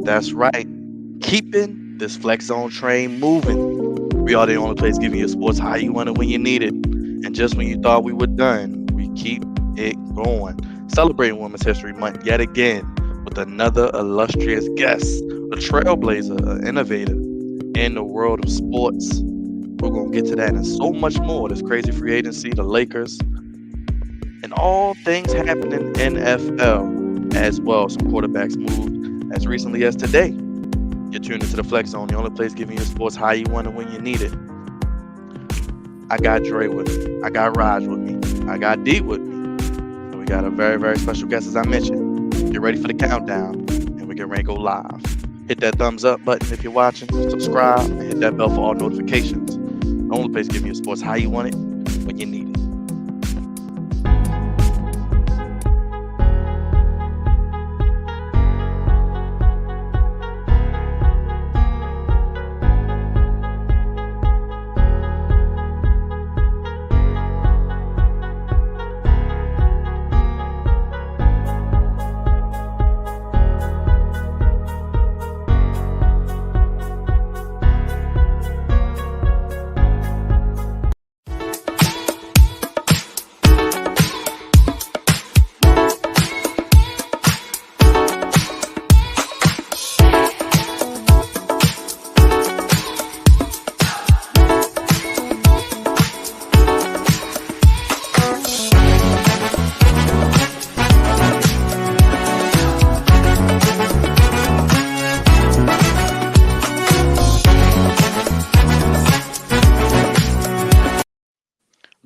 That's right. Keeping this Flex Zone train moving. We are the only place giving you sports how you want it when you need it. And just when you thought we were done, we keep it going. Celebrating Women's History Month yet again with another illustrious guest, a trailblazer, an innovator in the world of sports. We're going to get to that and so much more. This crazy free agency, the Lakers, and all things happening in NFL as well. Some quarterbacks moved as recently as today. You're tuned into the Flex Zone, the only place giving you sports how you want it when you need it. I got Dre with me. I got Raj with me. I got D with me. And we got a very, very special guest, as I mentioned. Get ready for the countdown, and we get ready to go live. Hit that thumbs up button if you're watching. Subscribe, and hit that bell for all notifications. The only place giving you sports how you want it when you need it.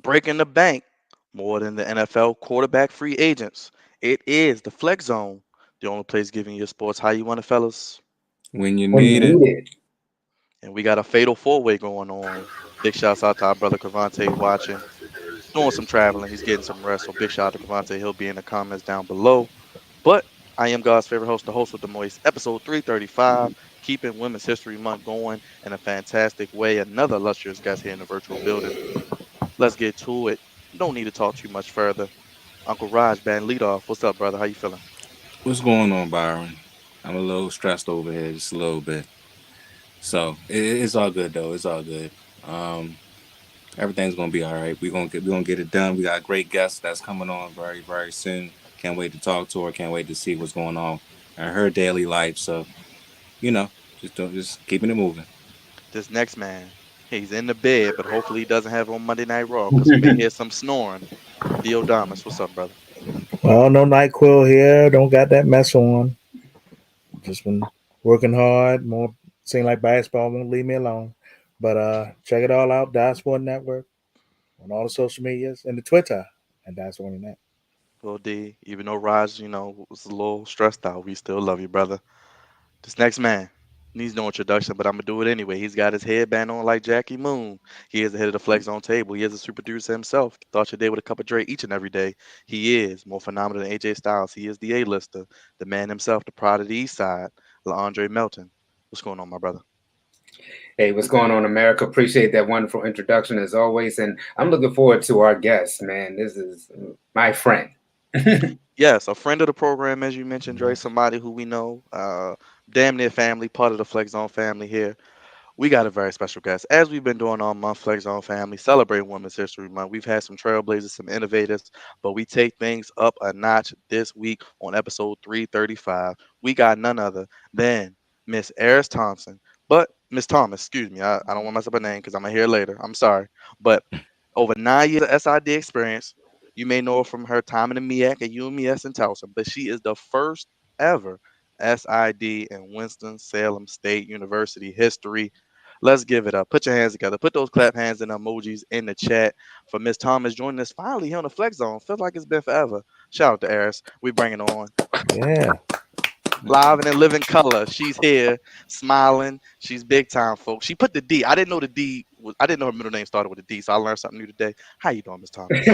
Breaking the bank more than the NFL quarterback free agents. It is the Flex Zone, the only place giving you sports how you want it, fellas. When you When you need it. need it. And we got a fatal four-way going on. Big shouts out to our brother Davonte watching, doing some traveling. He's getting some rest. So big shout out to Davonte. He'll be in the comments down below. But I am God's favorite host, the host with the moist, episode 335, keeping Women's History Month going in a fantastic way. Another illustrious guest here in the virtual building. Let's get to it. Don't need to talk too much further. Uncle Raj, band lead off. What's up, brother? How you feeling? What's going on, Byron? I'm a little stressed over here, just a little bit. So it's all good though. It's all good. Um, Everything's gonna be all right. We're gonna get it done. We got a great guest that's coming on very very soon. Can't wait to talk to her. Can't wait to see what's going on in her daily life. So just keeping it moving. This next man, he's in the bed, but hopefully he doesn't have it on Monday Night Raw because we may hear some snoring. Theodamus, what's up, brother? Well, no NyQuil here. Don't got that mess on. Just been working hard. More seem like basketball won't leave me alone. But check it all out. Diaspora Network on all the social medias and the Twitter and Diaspora Net. Well, D, even though Raj, was a little stressed out, we still love you, brother. This next man needs no introduction, but I'm gonna do it anyway. He's got his headband on like Jackie Moon. He is the head of the Flex Zone table. He is a super producer himself. Start your day with a cup of Dre each and every day. He is more phenomenal than AJ Styles. He is the A-lister, the man himself, the pride of the East Side, LaAndre Melton. What's going on, my brother? Hey, what's going on, America? Appreciate that wonderful introduction as always. And I'm looking forward to our guest, man. This is my friend. Yes, a friend of the program, as you mentioned, Dre, somebody who we know, damn near family, part of the Flex Zone family here. We got a very special guest. As we've been doing all month, Flex Zone family, celebrating Women's History Month. We've had some trailblazers, some innovators, but we take things up a notch this week on episode 335. We got none other than Miss Airis Thompson. But Miss Thomas, excuse me, I don't want to mess up her name because I'm going to hear later. I'm sorry. But over 9 years of SID experience, you may know her from her time in the MEAC at UMES in Towson, but she is the first ever SID in Winston-Salem State University history. Let's give it up. Put your hands together. Put those clap hands and emojis in the chat for Miss Thomas joining us finally here on the Flex Zone. Feels like it's been forever. Shout out to Airis. We bring it on. Yeah. Live and in living color. She's here, smiling. She's big time, folks. She put the D. I didn't know the D was. I didn't know her middle name started with a D, so I learned something new today. How you doing, Miss Thomas?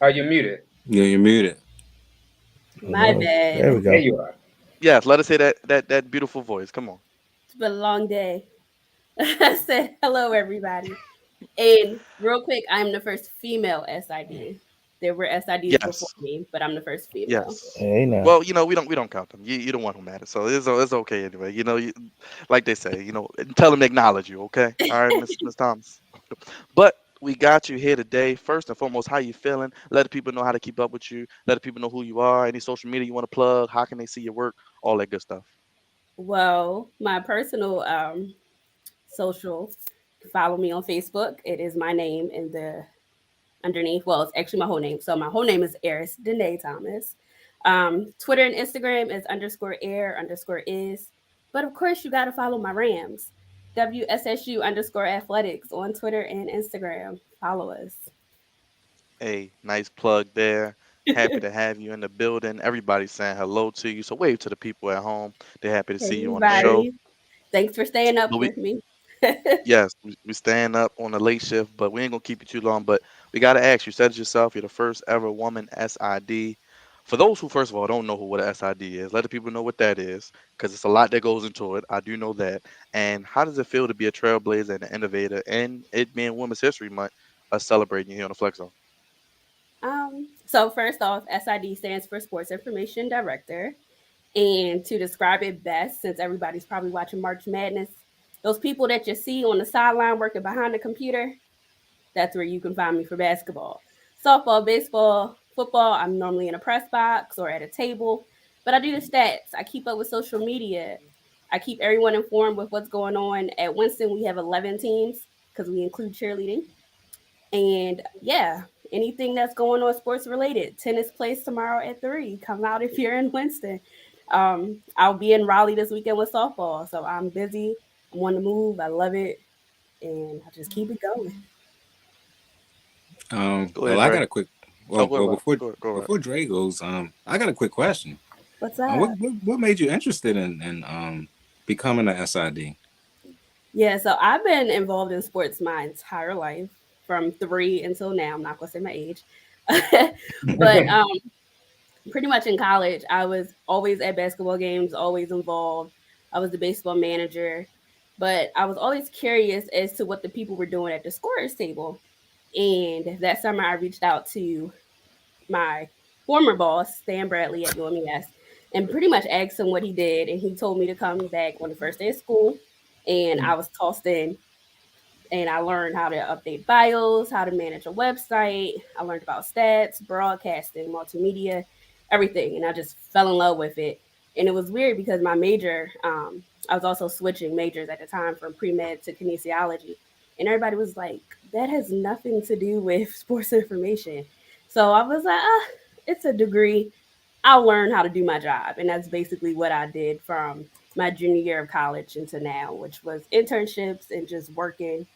Are you muted? Yeah, you're muted. My bad. There we go. There you are. Yes, let us hear that beautiful voice. Come on. It's been a long day. I said hello, everybody. And real quick, I'm the first female SID. There were SIDs before Yes. me, but I'm the first female. Yes. Hey now. Well, we don't count them. You're the one who matters, so it's okay anyway. Like they say, tell them to acknowledge you. Okay, all right, Miss Thomas. But we got you here today. First and foremost, how you feeling? Let the people know how to keep up with you. Let the people know who you are. Any social media you want to plug? How can they see your work? All that good stuff. Well, my personal social, follow me on Facebook. It is my name in the underneath. Well, it's actually my whole name. So my whole name is Airis Thomas. Twitter and Instagram is _air_is. But of course, you got to follow my Rams. WSSU_athletics on Twitter and Instagram. Follow us. Hey, nice plug there. Happy to have you in the building. Everybody's saying hello to you. So wave to the people at home. They're happy to Hey, see you on the show. everybody. Thanks for staying up But we with me. Yes, we staying up on the late shift, but we ain't gonna keep you too long. But we gotta ask you, said it yourself, you're the first ever woman SID. For those who, first of all, don't know what an SID is, let the people know what that is, because it's a lot that goes into it. I do know that. And how does it feel to be a trailblazer and an innovator, and it being Women's History Month, us celebrating you here on the Flex Zone? So first off, SID stands for Sports Information Director. And to describe it best, since everybody's probably watching March Madness, those people that you see on the sideline working behind the computer, that's where you can find me for basketball. Softball, baseball, football, I'm normally in a press box or at a table, but I do the stats. I keep up with social media. I keep everyone informed with what's going on. At Winston, we have 11 teams because we include cheerleading. And yeah, anything that's going on sports related. Tennis plays tomorrow at 3. Come out if you're in Winston. I'll be in Raleigh this weekend with softball. So I'm busy. I'm on the move. I love it. And I just keep it going. Go Well, ahead, I Dre. got a quick. Oh, Well, go well, ahead. before Go ahead. before Dre goes, I got a quick question. What's What, up? what made you interested in becoming an SID? Yeah, so I've been involved in sports my entire life from 3 until now. I'm not going to say my age. But pretty much in college, I was always at basketball games, always involved. I was the baseball manager, but I was always curious as to what the people were doing at the scorers table. And that summer, I reached out to my former boss, Stan Bradley at UMES, and pretty much asked him what he did. And he told me to come back on the first day of school. And I was tossed in and I learned how to update bios, how to manage a website. I learned about stats, broadcasting, multimedia, everything, and I just fell in love with it. And it was weird because my major, I was also switching majors at the time from pre med to kinesiology, and everybody was like, "That has nothing to do with sports information." So I was like, "It's a degree. I'll learn how to do my job," and that's basically what I did from my junior year of college into now, which was internships and just working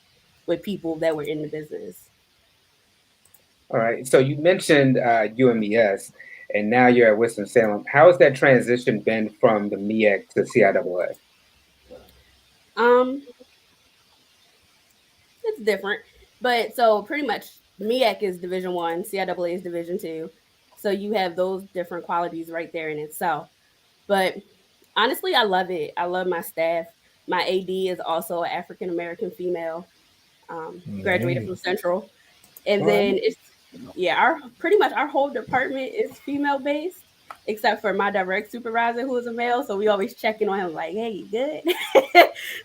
with people that were in the business. All right. So you mentioned UMES, and now you're at Winston-Salem. How has that transition been from the MEAC to CIAA? Um, it's different, but so pretty much MEAC is Division 1, CIAA is Division 2. So you have those different qualities right there in itself. But honestly, I love it. I love my staff. My AD is also an African American female. Graduated Hey. from Central, and All right. then it's yeah, our pretty much our whole department is female based, except for my direct supervisor who is a male. So we always checking on him like, "Hey, you good?"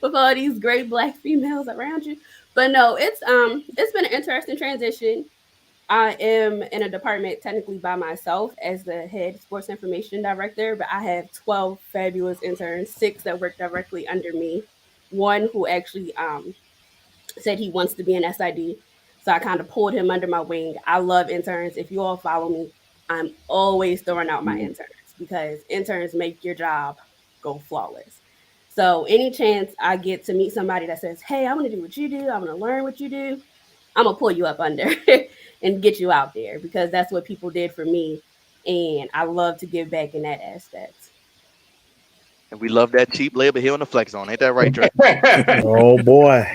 with all these great black females around you. But no, it's been an interesting transition. I am in a department technically by myself as the head sports information director, but I have 12 fabulous interns, 6 that work directly under me, one who actually said he wants to be an SID. So I kind of pulled him under my wing. I love interns. If you all follow me, I'm always throwing out my interns because interns make your job go flawless. So any chance I get to meet somebody that says, "Hey, I want to do what you do. I want to learn what you do," I'm gonna pull you up under and get you out there because that's what people did for me, and I love to give back in that aspect. And we love that cheap labor here on the Flex Zone. Ain't that right, Dre? Oh boy.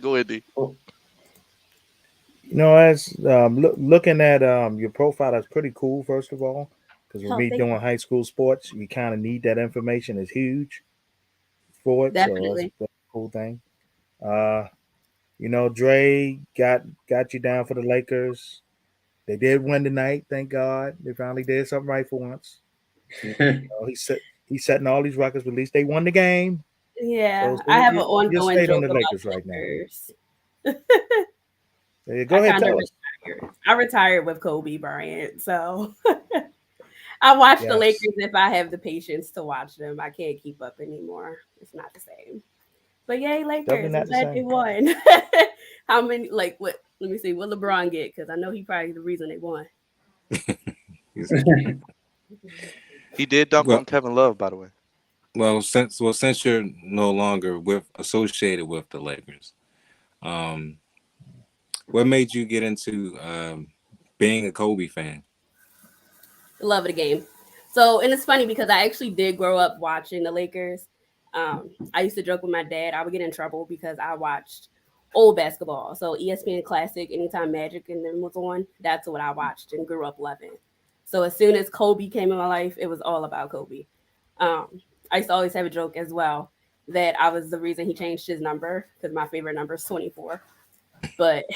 Go ahead, D. As looking at your profile, that's pretty cool. First of all, because with Oh, me thank doing you. high school sports, you kind of need that information. It's huge for it, so Definitely. that's a cool thing. Uh, Dre got you down for the Lakers. They did win tonight, thank God. They finally did something right for once. He's setting all these records. But at least they won the game. Yeah, So I have an you're ongoing staying on joke the about Lakers the right now. Lakers. Go I ahead, kind of tell us. retired. I retired with Kobe Bryant, so I watch the Yes. Lakers if I have the patience to watch them. I can't keep up anymore. It's not the same. But yay, Definitely Lakers! I'm not the glad they same. won. How many? Like what? Let me see. What LeBron get? Because I know he probably the reason they won. He did dunk Well, on Kevin Love, by the way. since you're no longer associated with the Lakers, um, what made you get into being a Kobe fan? Love of the game. So, and it's funny because I actually did grow up watching the Lakers. I used to joke with my dad. I would get in trouble because I watched old basketball. So ESPN Classic, anytime Magic and them was on, that's what I watched and grew up loving. So as soon as Kobe came in my life, it was all about Kobe. I used to always have a joke as well that I was the reason he changed his number because my favorite number is 24. But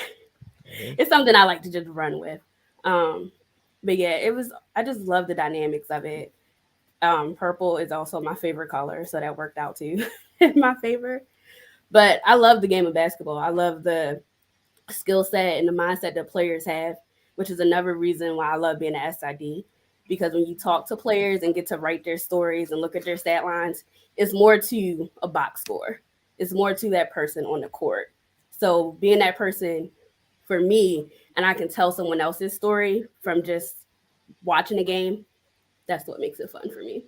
it's something I like to just run with. But yeah, it was. I just love the dynamics of it. Purple is also my favorite color, so that worked out too in my favor. But I love the game of basketball. I love the skill set and the mindset that players have, which is another reason why I love being an SID. Because when you talk to players and get to write their stories and look at their stat lines, it's more to a box score. It's more to that person on the court. So being that person for me, and I can tell someone else's story from just watching a game, that's what makes it fun for me.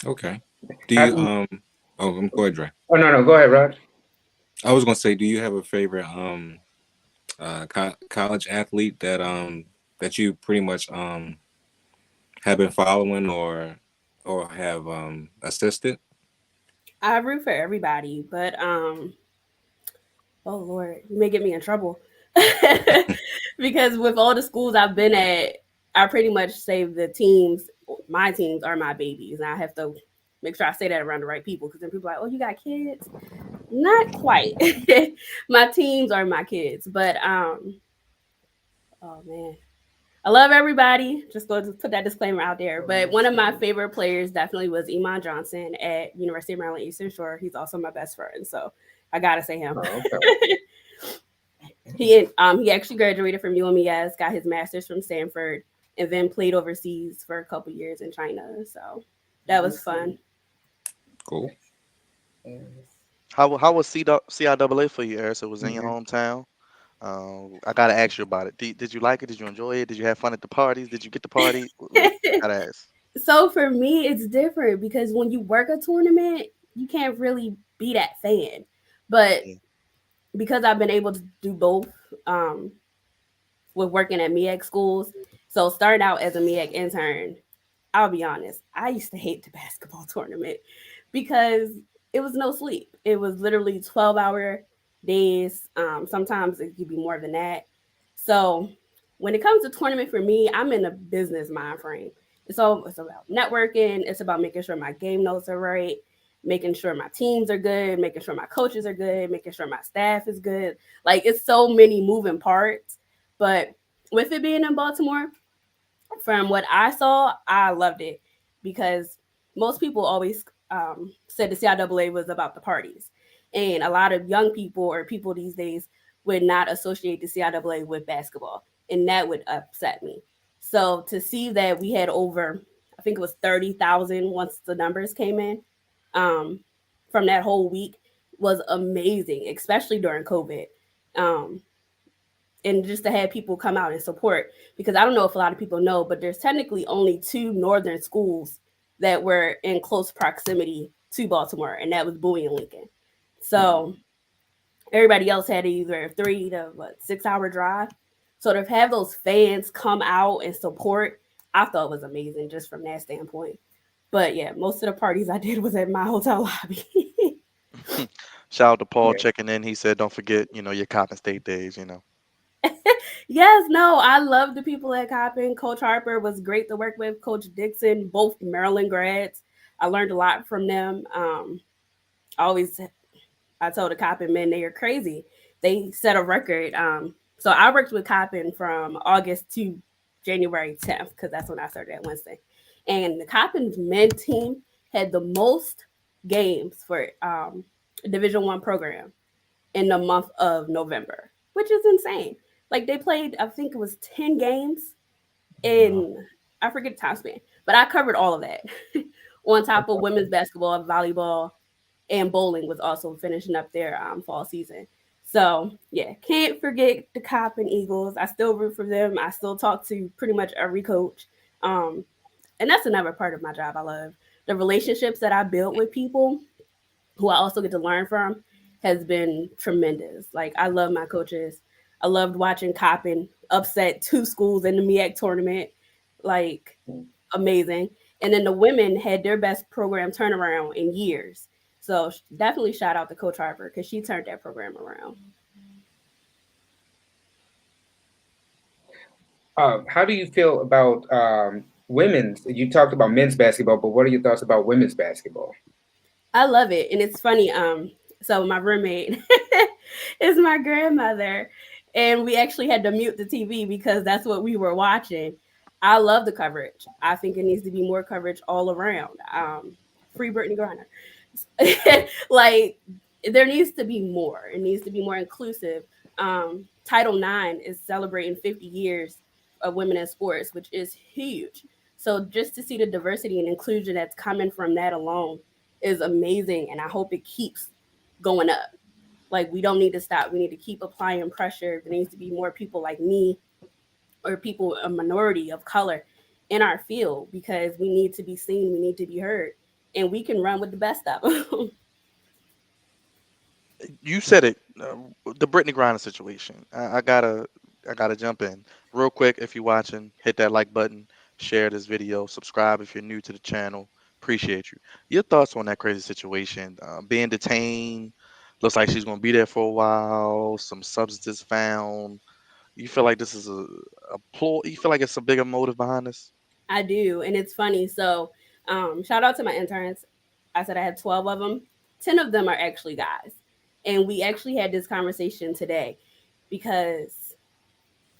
Okay. Do you go ahead, Dre. Oh no, go ahead, Rod. I was gonna say, do you have a favorite college athlete that you pretty much have been following or have assisted? I root for everybody, but oh Lord, you may get me in trouble. Because with all the schools I've been at, I pretty much say the teams, my teams are my babies. And I have to make sure I say that around the right people because then people are like, oh, you got kids? Not quite. My teams are my kids. But oh man. I love everybody. Just going to put that disclaimer out there. But one of my favorite players definitely was Iman Johnson at University of Maryland Eastern Shore. He's also my best friend. So I gotta say him. Oh, okay. He actually graduated from UMES, got his master's from Stanford, and then played overseas for a couple years in China. So that was fun. Cool. How was CIAA for you, Airis? It was in your hometown. I gotta ask you about it. Did you like it? Did you enjoy it? Did you have fun at the parties? Did you get the party? Gotta ask. So for me, it's different because when you work a tournament, you can't really be that fan. But Yeah. because I've been able to do both with working at MEAC schools, so starting out as a MEAC intern, I'll be honest, I used to hate the basketball tournament because it was no sleep. It was literally 12-hour days. Sometimes it could be more than that. So when it comes to tournament for me, I'm in a business mind frame. It's about networking. It's about making sure my game notes are right, making sure my teams are good, making sure my coaches are good, making sure my staff is good. Like it's so many moving parts. But with it being in Baltimore, from what I saw, I loved it because most people always said the CIAA was about the parties. And a lot of young people or people these days would not associate the CIAA with basketball. And that would upset me. So to see that we had over, I think it was 30,000 once the numbers came in from that whole week was amazing, especially during COVID. Um, and just to have people come out and support, because I don't know if a lot of people know, but there's technically only 2 northern schools that were in close proximity to Baltimore, and that was Bowie and Lincoln. So everybody else had either 3 to 6 hour drive. So to have those fans come out and support, I thought was amazing just from that standpoint. But yeah, most of the parties I did was at my hotel lobby. Shout out to Paul Yeah. checking in. He said, "Don't forget, your Coppin State days." Yes, no, I love the people at Coppin. Coach Harper was great to work with. Coach Dixon, both Maryland grads. I learned a lot from them. I told the Coppin men they are crazy. They set a record So I worked with Coppin from August to January 10th because that's when I started at Winston. And the Coppin's men's team had the most games for Division One program in the month of November, which is insane. Like they played, I think it was 10 games in, I forget the time span, but I covered all of that. On top of women's basketball, volleyball, and bowling was also finishing up their fall season. So yeah, can't forget the Coppin Eagles. I still root for them. I still talk to pretty much every coach. And that's another part of my job I love. The relationships that I built with people who I also get to learn from has been tremendous. Like I love my coaches. I loved watching Coppin upset 2 schools in the MEAC tournament. Like amazing. And then the women had their best program turnaround in years. So definitely shout out to Coach Harper because she turned that program around. How do you feel about women's? You talked about men's basketball, but what are your thoughts about women's basketball? I love it. And it's funny. So my roommate is my grandmother, and we actually had to mute the TV because that's what we were watching. I love the coverage. I think it needs to be more coverage all around. Free Brittany Griner. Like there needs to be more. It needs to be more inclusive. Title IX is celebrating 50 years of women in sports, which is huge. So just to see the diversity and inclusion that's coming from that alone is amazing. And I hope it keeps going up. Like we don't need to stop. We need to keep applying pressure. There needs to be more people like me or people, a minority of color in our field because we need to be seen. We need to be heard. And we can run with the best of them. You said it, the Brittany Griner situation. I gotta jump in real quick. If you're watching, hit that like button, share this video, subscribe if you're new to the channel. Appreciate you. Your thoughts on that crazy situation? Being detained, looks like she's gonna be there for a while. Some substances found. You feel like this is a ploy? You feel like it's a bigger motive behind this? I do. And it's funny. So shout out to my interns. I said I had 12 of them. 10 of them are actually guys. And we actually had this conversation today because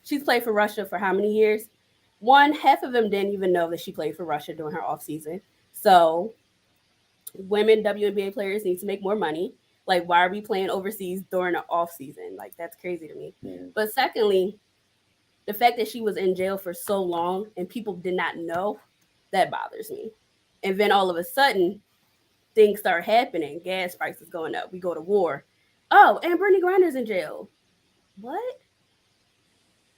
she's played for Russia for how many years? Half of them didn't even know that she played for Russia during her off season. So women WNBA players need to make more money. Like, why are we playing overseas during the off season? Like, that's crazy to me. Yeah. But secondly, the fact that she was in jail for so long and people did not know, that bothers me. And then all of a sudden, things start happening. Gas prices going up. We go to war. Oh, and Brittany Griner's in jail. What?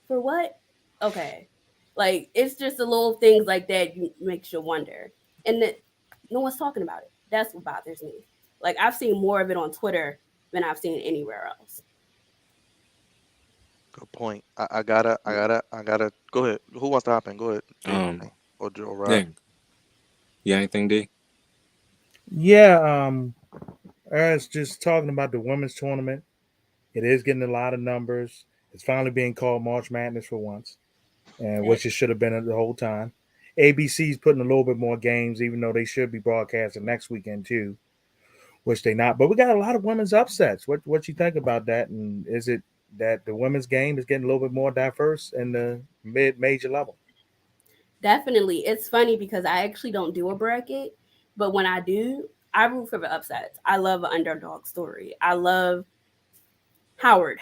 For what? Okay. Like, it's just the little things like that makes you wonder. And that no one's talking about it. That's what bothers me. Like, I've seen more of it on Twitter than I've seen anywhere else. Good point. I gotta go ahead. Who wants to hop in? Go ahead. Or Rob. Yeah, anything, D? Yeah, as just talking about the women's tournament, it is getting a lot of numbers. It's finally being called March Madness for once, and which it should have been the whole time. ABC's putting a little bit more games, even though they should be broadcasting next weekend too, which they not. But we got a lot of women's upsets. What you think about that? And is it that the women's game is getting a little bit more diverse in the mid-major level? Definitely. It's funny because I actually don't do a bracket, but when I do, I root for the upsets. I love an underdog story. I love Howard,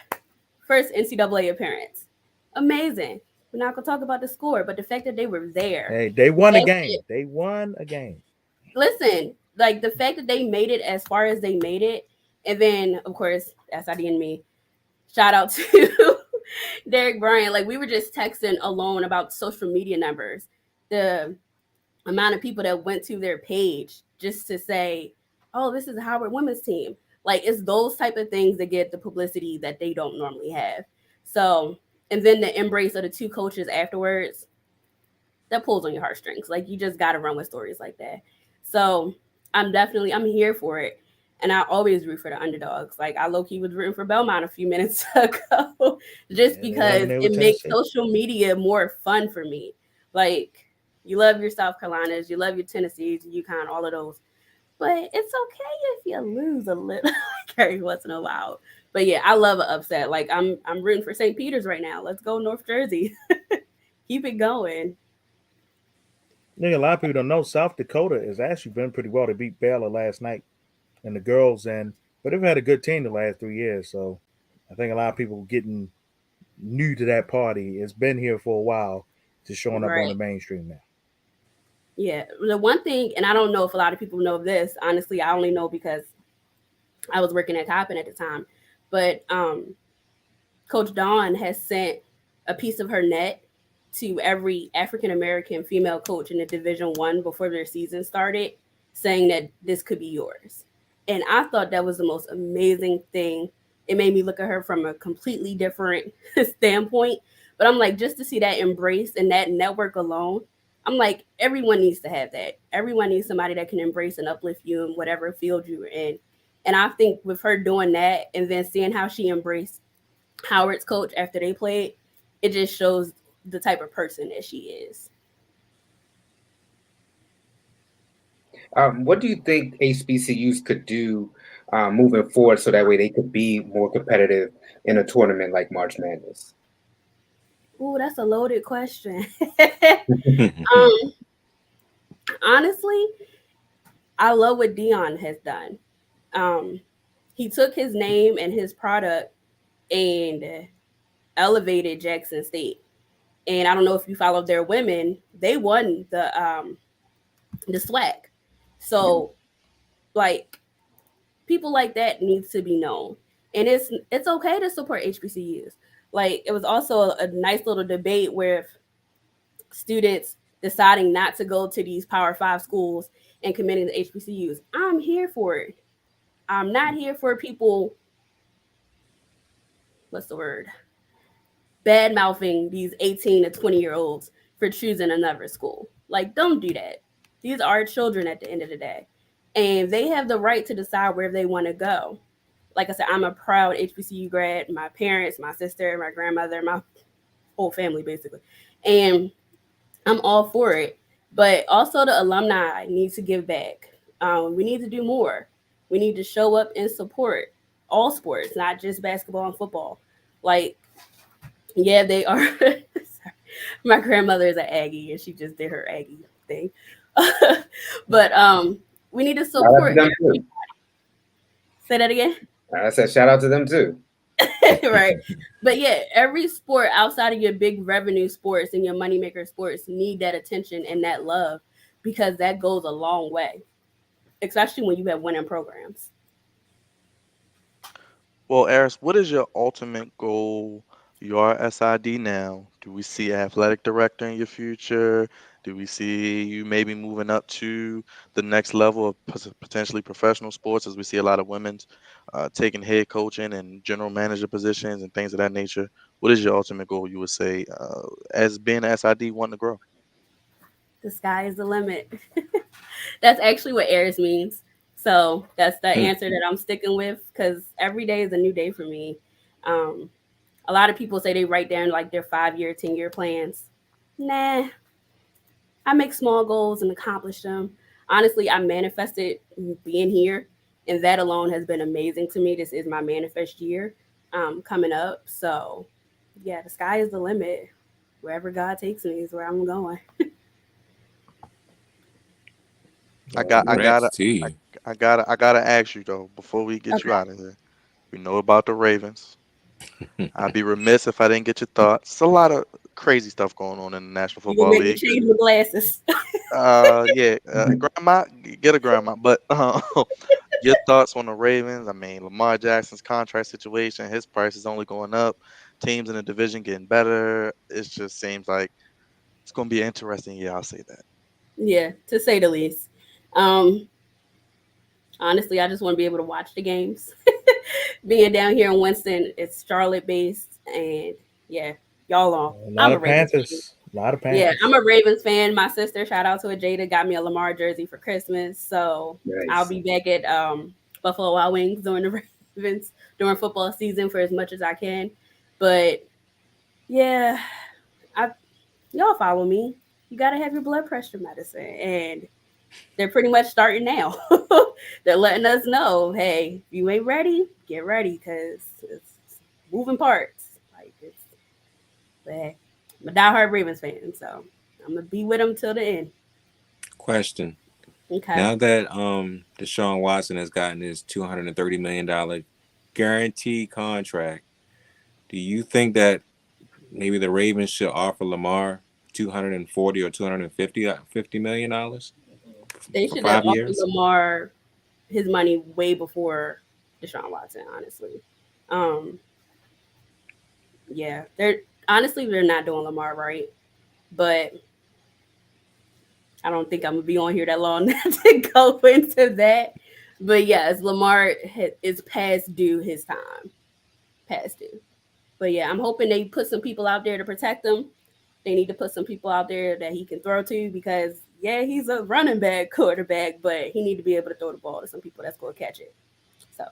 first NCAA appearance. Amazing. We're not going to talk about the score, but the fact that they were there. Hey, they won a game. They won a game. Listen, like the fact that they made it as far as they made it, and then, of course, that's not in me. Shout out to Derek Bryant. Like, we were just texting alone about social media numbers. The amount of people that went to their page just to say, oh, this is the Howard women's team. Like, it's those type of things that get the publicity that they don't normally have. So, and then the embrace of the 2 coaches afterwards, that pulls on your heartstrings. Like, you just got to run with stories like that. So I'm here for it. And I always root for the underdogs. Like, I low-key was rooting for Belmont a few minutes ago just because it makes social media more fun for me. Like, you love your South Carolinas, you love your Tennessees, UConn, all of those. But it's okay if you lose a little every once in a while. But yeah, I love an upset. Like I'm rooting for St. Peter's right now. Let's go North Jersey. Keep it going. I think a lot of people don't know South Dakota has actually been pretty well. They beat Baylor last night and the girls, but they've had a good team the last 3 years. So I think a lot of people getting new to that party. It's been here for a while, just showing up on the Right. mainstream now. Yeah. The one thing, and I don't know if a lot of people know this, honestly, I only know because I was working at Coppin at the time. But Coach Dawn has sent a piece of her net to every African American female coach in the Division 1 before their season started, saying that this could be yours. And I thought that was the most amazing thing. It made me look at her from a completely different standpoint. But I'm like, just to see that embrace and that network alone, I'm like, everyone needs to have that. Everyone needs somebody that can embrace and uplift you in whatever field you're in. And I think with her doing that and then seeing how she embraced Howard's coach after they played, it just shows the type of person that she is. What do you think HBCUs could do moving forward so that way they could be more competitive in a tournament like March Madness? Ooh, that's a loaded question. Honestly, I love what Dion has done. He took his name and his product and elevated Jackson State. And I don't know if you followed their women; they won the SWAC. So, like, people like that needs to be known, and it's okay to support HBCUs. Like, it was also a nice little debate where students deciding not to go to these Power 5 schools and committing to HBCUs. I'm here for it. I'm not here for people, what's the word? Bad mouthing these 18 to 20-year-olds for choosing another school. Like, don't do that. These are children at the end of the day. And they have the right to decide where they want to go. Like I said, I'm a proud HBCU grad. My parents, my sister, my grandmother, my whole family, basically. And I'm all for it. But also the alumni need to give back. We need to do more. We need to show up and support all sports, not just basketball and football. Like, yeah, they are. My grandmother is an Aggie, and she just did her Aggie thing. But we need to support. Say that again. I said shout out to them too. Right. But yeah, every sport outside of your big revenue sports and your moneymaker sports need that attention and that love, because that goes a long way, especially when you have winning programs. Well, Airis, what is your ultimate goal? You are SID now. Do we see athletic director in your future? Do we see you maybe moving up to the next level of potentially professional sports, as we see a lot of women's taking head coaching and general manager positions and things of that nature? What is your ultimate goal, you would say, as being an SID wanting to grow? The sky is the limit. That's actually what Airis means. So that's the answer that I'm sticking with, because every day is a new day for me. A lot of people say they write down like their 5-year, 10-year plans. Nah, I make small goals and accomplish them. Honestly, I manifested being here, and that alone has been amazing to me. This is my manifest year coming up. So, yeah, the sky is the limit. Wherever God takes me is where I'm going. I got, I Congrats gotta, to you. I gotta ask you though before we get you Okay. out of here. We know about the Ravens. I'd be remiss if I didn't get your thoughts. It's a lot of crazy stuff going on in the National You gonna Football make me League. change my glasses. Yeah, grandma, get a grandma. But your thoughts on the Ravens? I mean, Lamar Jackson's contract situation, his price is only going up. Teams in the division getting better. It just seems like it's going to be an interesting year. I'll say that. Yeah, to say the least. Um, Honestly, I just want to be able to watch the games. Being down here in Winston, it's Charlotte based, and yeah, y'all on. A lot I'm a of Ravens fan. Panthers. A lot of Yeah, Panthers. I'm a Ravens fan. My sister, shout out to Jada, got me a Lamar jersey for Christmas. So I'll Nice. be back at Buffalo Wild Wings during the Ravens during football season for as much as I can. But yeah, y'all follow me. You gotta have your blood pressure medicine, and they're pretty much starting now. They're letting us know, hey, if you ain't ready, get ready because it's moving parts. Like it's, but hey, I'm a diehard Ravens fan, so I'm gonna be with them till the end. Question. Okay. Now that Deshaun Watson has gotten his $230 million guaranteed contract, do you think that maybe the Ravens should offer Lamar 240 or 250 million dollars They for should have 5 offered years? Lamar his money way before Deshaun Watson, honestly. Um, yeah, they're not doing Lamar right, but I don't think I'm gonna be on here that long to go into that. But yes, Lamar is past due his time, past due. But yeah, I'm hoping they put some people out there to protect him. They need to put some people out there that he can throw to because yeah, he's a running back quarterback, but he need to be able to throw the ball to some people that's going to catch it. So.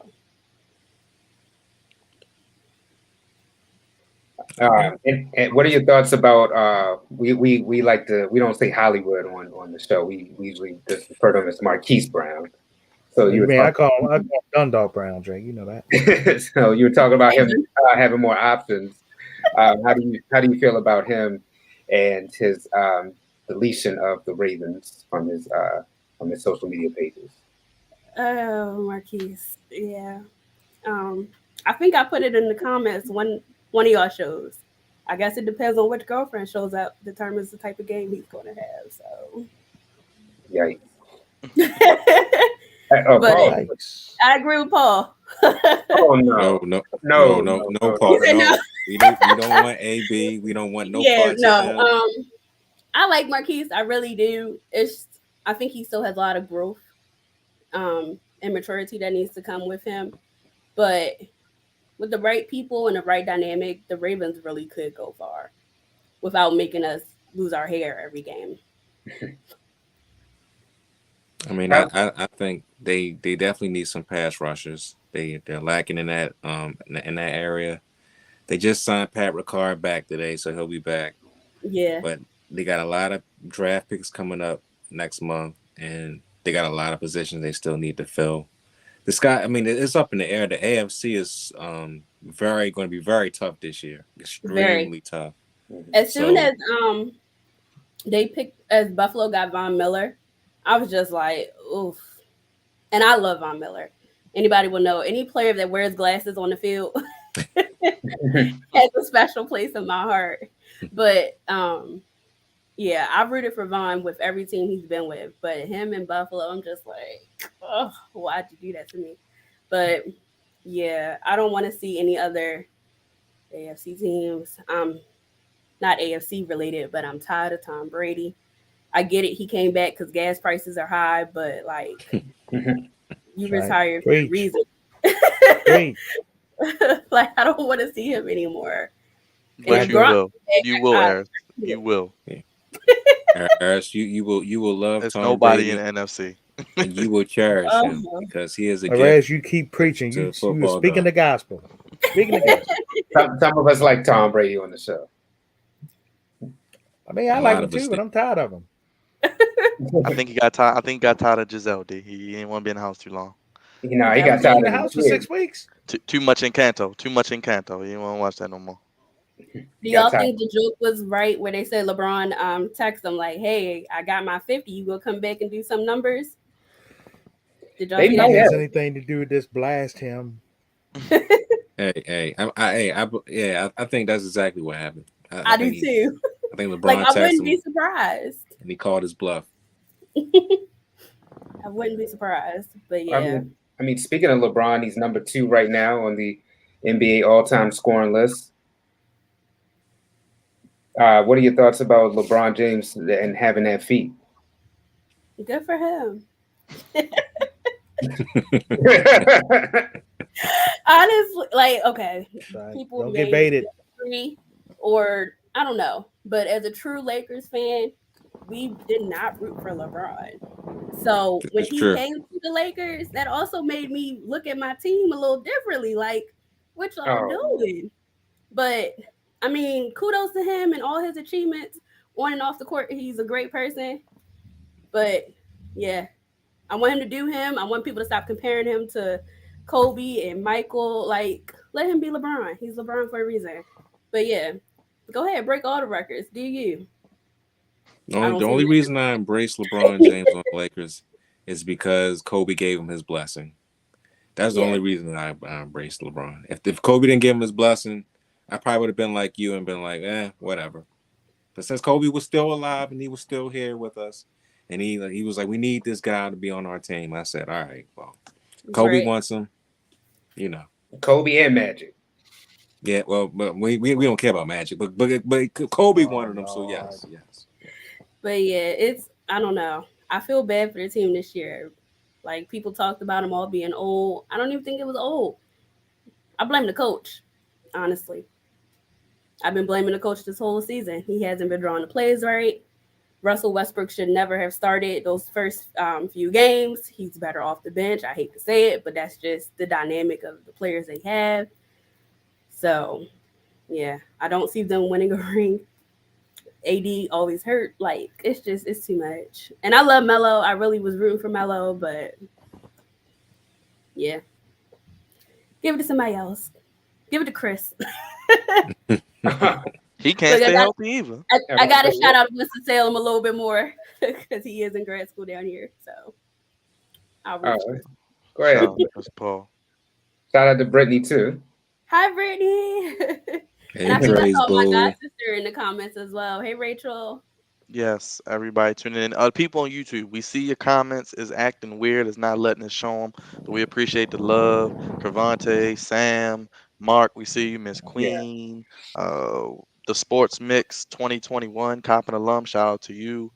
And what are your thoughts about we like to, we don't say Hollywood on the show. We usually just refer to him as Marquise Brown. So you were I call him Dundalk Brown, Drake. You know that. So you were talking about him having more options. How do you feel about him and his deletion of the Ravens from his social media pages? Oh, Marquise. Yeah. I think I put it in the comments one of y'all shows. I guess it depends on which girlfriend shows up, determines the type of game he's going to have. So. Yikes. But Paul. I agree with Paul. Oh no, Paul. No. We don't want AB. We don't want no parts of him. I like Marquise. I really do. I think he still has a lot of growth, and maturity that needs to come with him. But with the right people and the right dynamic, the Ravens really could go far without making us lose our hair every game. I mean, I think they definitely need some pass rushers. They're lacking in that area. They just signed Pat Ricard back today, so he'll be back. Yeah. But they got a lot of draft picks coming up next month, and they got a lot of positions they still need to fill. It's up in the air. The AFC is going to be very tough this year. Extremely tough. As soon as they picked, as Buffalo got Von Miller, I was just like, oof. And I love Von Miller. Anybody will know. Any player that wears glasses on the field has a special place in my heart. But yeah, I've rooted for Von with every team he's been with. But him in Buffalo, I'm just like, oh, why'd you do that to me? But yeah, I don't want to see any other AFC teams. Not AFC related, but I'm tired of Tom Brady. I get it. He came back because gas prices are high, but like you retired for a reason. Like I don't want to see him anymore. But you will. You will, Airis. You will. Airis, you will love There's Tom nobody Brady, in NFC. and you will cherish him because he is a gift. You keep preaching. You speaking the gospel. Speaking the gospel. Some of us like Tom Brady on the show. I mean, I like him too, but I'm tired of him. I think he got tired. I think he got tired of Giselle. He didn't want to be in the house too long. He got tired in the house for 6 weeks. Too much Encanto. Too much Encanto. He didn't want to watch that no more. Do y'all think the joke was right where they said LeBron text them like, "Hey, I got my 50. You gonna come back and do some numbers?" Did y'all see that? Has anything to do with this? Blast him. I think that's exactly what happened. I do too. I think LeBron I wouldn't be surprised. And he called his bluff. I wouldn't be surprised, but yeah. I mean, speaking of LeBron, he's number 2 right now on the NBA all-time scoring list. What are your thoughts about LeBron James and having that feat? Good for him. Honestly, like, okay, people don't get baited, or I don't know, but as a true Lakers fan, we did not root for LeBron. So when he came to the Lakers, that also made me look at my team a little differently. Like, what y'all doing? But I mean, kudos to him and all his achievements on and off the court. He's a great person. But Yeah. I want him to do him. I want people to stop comparing him to Kobe and Michael. Like, let him be LeBron. He's LeBron for a reason. But yeah, go ahead, break all the records. Do you? I don't The see only him. reason I embrace LeBron James on the Lakers is because Kobe gave him his blessing. That's the Yeah. only reason I embraced LeBron. If Kobe didn't give him his blessing, I probably would have been like you and been like, whatever. But since Kobe was still alive and he was still here with us, and he was like, we need this guy to be on our team. I said, all right, well, Kobe Right. wants him, you know. Kobe and Magic. Yeah, well, but we don't care about Magic, but Kobe wanted him, so yes. But yeah, I don't know. I feel bad for the team this year. Like, people talked about them all being old. I don't even think it was old. I blame the coach, honestly. I've been blaming the coach this whole season. He hasn't been drawing the plays right. Russell Westbrook should never have started those first few games. He's better off the bench. I hate to say it, but that's just the dynamic of the players they have. So, yeah, I don't see them winning a ring. AD always hurt. Like, it's too much. And I love Melo. I really was rooting for Melo, but yeah. Give it to somebody else. Give it to Chris. He can't Look, stay healthy either. I got to shout out Winston-Salem a little bit more because he is in grad school down here. So I'll reach All right. Go ahead. Shout out to Mr. Paul. Shout out to Brittany too. Hi, Brittany. Hey, And I think I Dre's saw my boo. god sister in the comments as well. Hey, Rachel. Yes, everybody tuning in. People on YouTube, we see your comments is acting weird. It's not letting us show them. But we appreciate the love. Davonte, Sam, Mark, we see you. Miss Queen, the Sports Mix 2021, Coppin alum. Shout out to you.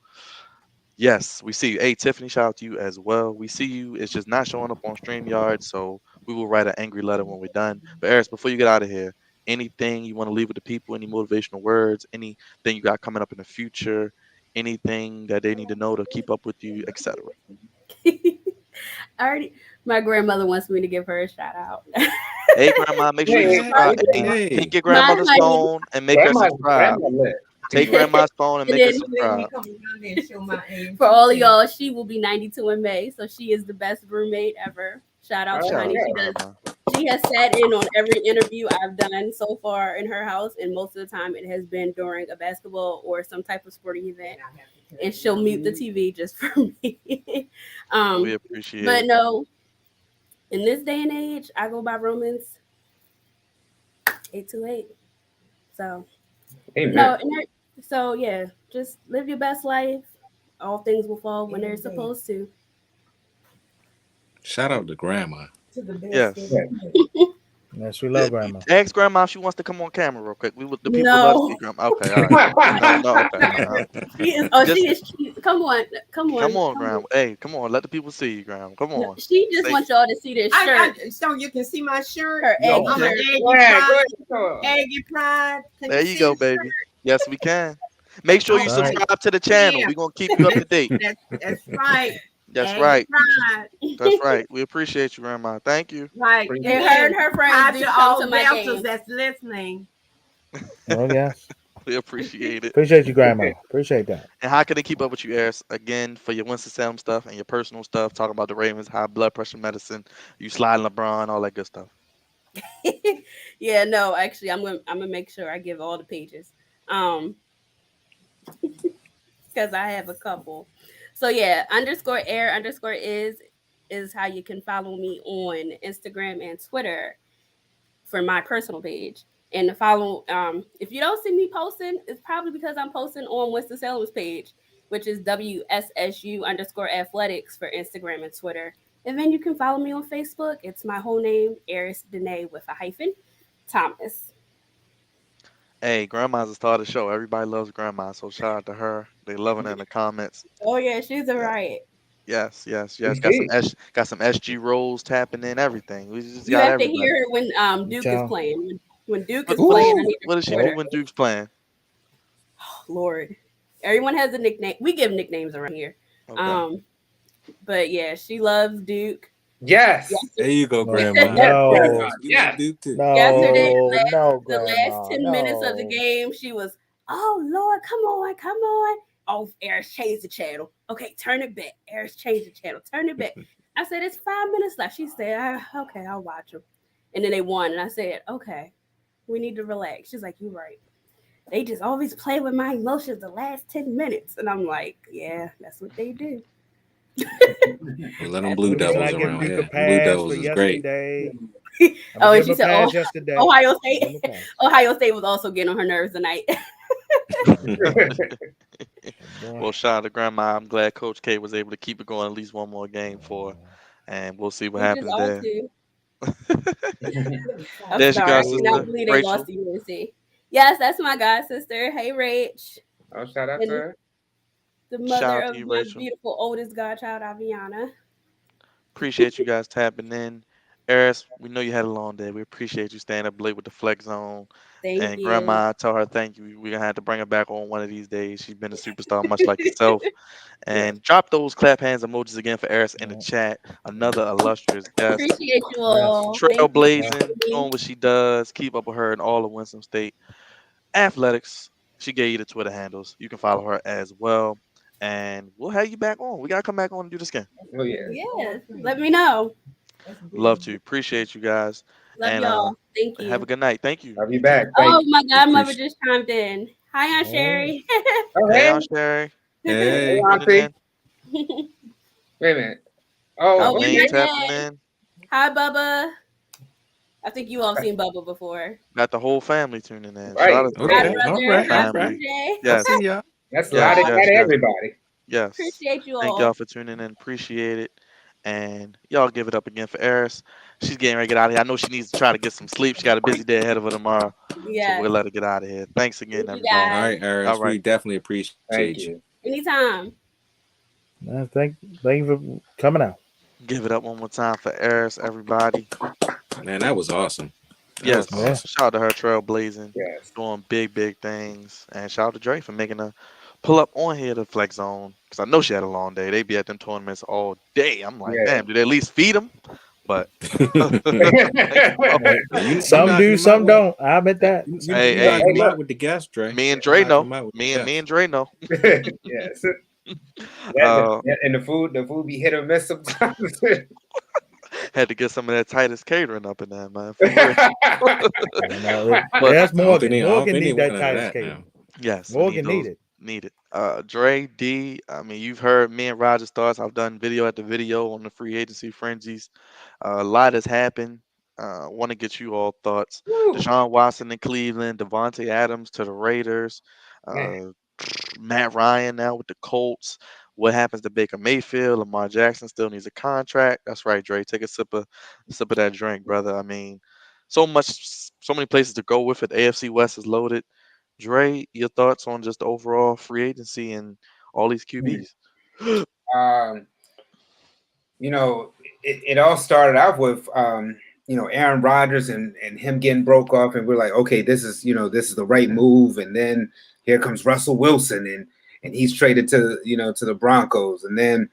Yes, we see you. Hey, Tiffany, shout out to you as well. We see you. It's just not showing up on StreamYard, so we will write an angry letter when we're done. But Eris, before you get out of here, anything you want to leave with the people, any motivational words, anything you got coming up in the future, anything that they need to know to keep up with you, etc. My grandmother wants me to give her a shout out. Hey, Grandma, make sure you subscribe. Hey, take your grandmother's honey. phone and make her subscribe. Take grandma's phone and make her And subscribe. For all of y'all, she will be 92 in May, so she is the best roommate ever. Shout out to Shout Honey. out to Grandma. She has sat in on every interview I've done so far in her house, and most of the time it has been during a basketball or some type of sporting event. And she'll mute the TV just for me. We appreciate But it. no, in this day and age, I go by Romans 828. So Amen. no, so yeah, just live your best life. All things will fall when they're supposed to. Shout out to Grandma. Yes. Yes, we love Grandma. Ask Grandma if she wants to come on camera real quick. The people No. love to see Grandma. Okay, all right. No, okay. All right. She is. Come on. Come on, Grandma. Hey, come on. Let the people see you, Grandma. Come on. She just wants y'all to see this shirt. So you can see my shirt. Her egg I'm an shirt. Aggie Pride. Can There see you go, the baby. Yes, we can. Make sure you All right. subscribe to the channel. We're gonna keep you up to date. shirt? That's right. That's Aggie right. Pride. That's right. We appreciate you, Grandma. Thank you. Right. And her and her friends Hi do to come all to my Deltas games. that's listening. Oh, yes. We appreciate it. Appreciate you, Grandma. Appreciate that. And how can they keep up with you, Eris? Again, for your Winston-Salem stuff and your personal stuff, talking about the Ravens, high blood pressure medicine, you sliding LeBron, all that good stuff. Yeah, no, actually, I'm gonna make sure I give all the pages, because I have a couple. So yeah, _air_is how you can follow me on Instagram and Twitter for my personal page. And to follow, if you don't see me posting, it's probably because I'm posting on Winston-Salem's page, which is WSSU_athletics for Instagram and Twitter. And then you can follow me on Facebook. It's my whole name, Airis Danae with a hyphen, Thomas. Hey, Grandma's the star of the show. Everybody loves Grandma, so shout out to her. They loving her in the comments. Oh yeah, she's a riot. Yes. Got Indeed. some SG rolls tapping in everything. We just You got have everybody. to hear her when Duke Ciao. is playing. When Duke is Ooh, playing, I need to what does she record do her. when Duke's playing? Oh, Lord, everyone has a nickname. We give nicknames around here. Okay. But yeah, she loves Duke. Yes. There you go, No. Grandma. No. We Yes. love Duke too. No, Yesterday, no, The Grandma. last 10 minutes of the no. game, she was, oh Lord, come on. Oh, Eris, change the channel. okay, turn it back. Airis, change the channel. Turn it back. I said, it's 5 minutes left. She said, okay, I'll watch them. And then they won. And I said, okay, we need to relax. She's like, you're right. They just always play with my emotions the last 10 minutes. And I'm like, yeah, that's what they do. We let them Blue Can Devils I give around Duke here. a Blue pass Devils for is great. yesterday? Oh, and Give she him a said, pass yesterday. Ohio Give him State. a pass. Ohio State was also getting on her nerves tonight. Well, shout out to Grandma. I'm glad Coach K was able to keep it going at least one more game for her, and we'll see what Which is happens there. I'm There she sorry. I goes, cannot sister. believe they lost Rachel. to UNC. Yes, that's my god sister. Hey, Rach. Oh, shout out to her. The Shout mother out of to you, my Rachel. beautiful oldest godchild, Aviana. Appreciate you guys tapping in. Airis, we know you had a long day. We appreciate you staying up late with the Flex Zone. Thank And you. Grandma, tell her thank you. We're gonna have to bring her back on one of these days. She's been a superstar, much like yourself. And drop those clap hands emojis again for Airis in the chat. Another illustrious guest, Appreciate you all. Thank you. trailblazing, doing what she does. Keep up with her and all of Winston State athletics. She gave you the Twitter handles. You can follow her as well. And we'll have you back on. We gotta come back on and do this again. Oh yeah. Yes. Let me know. Love to. Appreciate you guys. Love And y'all. Thank you. have a good night. Thank you. I'll be back. Oh, Thank you. my godmother Appreciate- just chimed in. Hi, Aunt Sherry. Oh, Hey, hey. Aunt Sherry. Hey. Auntie. Tuning in. Wait a minute. Oh, Oh, Lane we tapping in. Hi, Bubba. I think you all seen Bubba before. Got the whole family tuning in. Right. Shout out to Hi, the Okay. whole brother. All right. Hi, All right. CJ. I Yes. see y'all. that's Yes, loud yes, at yes. everybody. Yes. Appreciate you Thank all. y'all for tuning in. Appreciate it. And y'all give it up again for Airis. She's getting ready to get out of here. I know she needs to try to get some sleep. She got a busy day ahead of her tomorrow. So Yes. we'll let her get out of here. Thanks again, Thank you, everybody. All guys. right, Airis. All right. We definitely appreciate Thank you. you. Anytime. Thank you for coming out. Give it up one more time for Airis, everybody. Man, that was awesome. That Yes. was Yeah. awesome. Shout out to her trailblazing, Yes. doing big things. And shout out to Dre for making her pull up on here to Flex Zone. Because I know she had a long day. They be at them tournaments all day. I'm like, Yeah. damn, do they at least feed them? But Some do, some don't. I admit that. You Hey, knocked hey. him out with the gas, Dre. me and You Dre knocked know. him out with Me the and gas. Dre know. Yes. Uh, And the food be hit or miss sometimes. Had to get some of that Titus catering up in there, man. For real. There's I don't Morgan. think Morgan they need that want none of Titus that cake. now. Yes, Morgan need it. Need it. Dre, D, I mean, you've heard me and Roger's thoughts. I've done video after video on the free agency frenzies. A lot has happened. Want to get you all thoughts. Woo. Deshaun Watson in Cleveland, Davonte Adams to the Raiders, Man. Matt Ryan now with the Colts. What happens to Baker Mayfield? Lamar Jackson still needs a contract. That's right, Dre. Take a sip of that drink, brother. I mean, so many places to go with it. The AFC West is loaded. Dre, your thoughts on just the overall free agency and all these QBs? It all started out with Aaron Rodgers and him getting broke off, and we're like, okay, this is the right move. And then here comes Russell Wilson, and he's traded to the Broncos, and then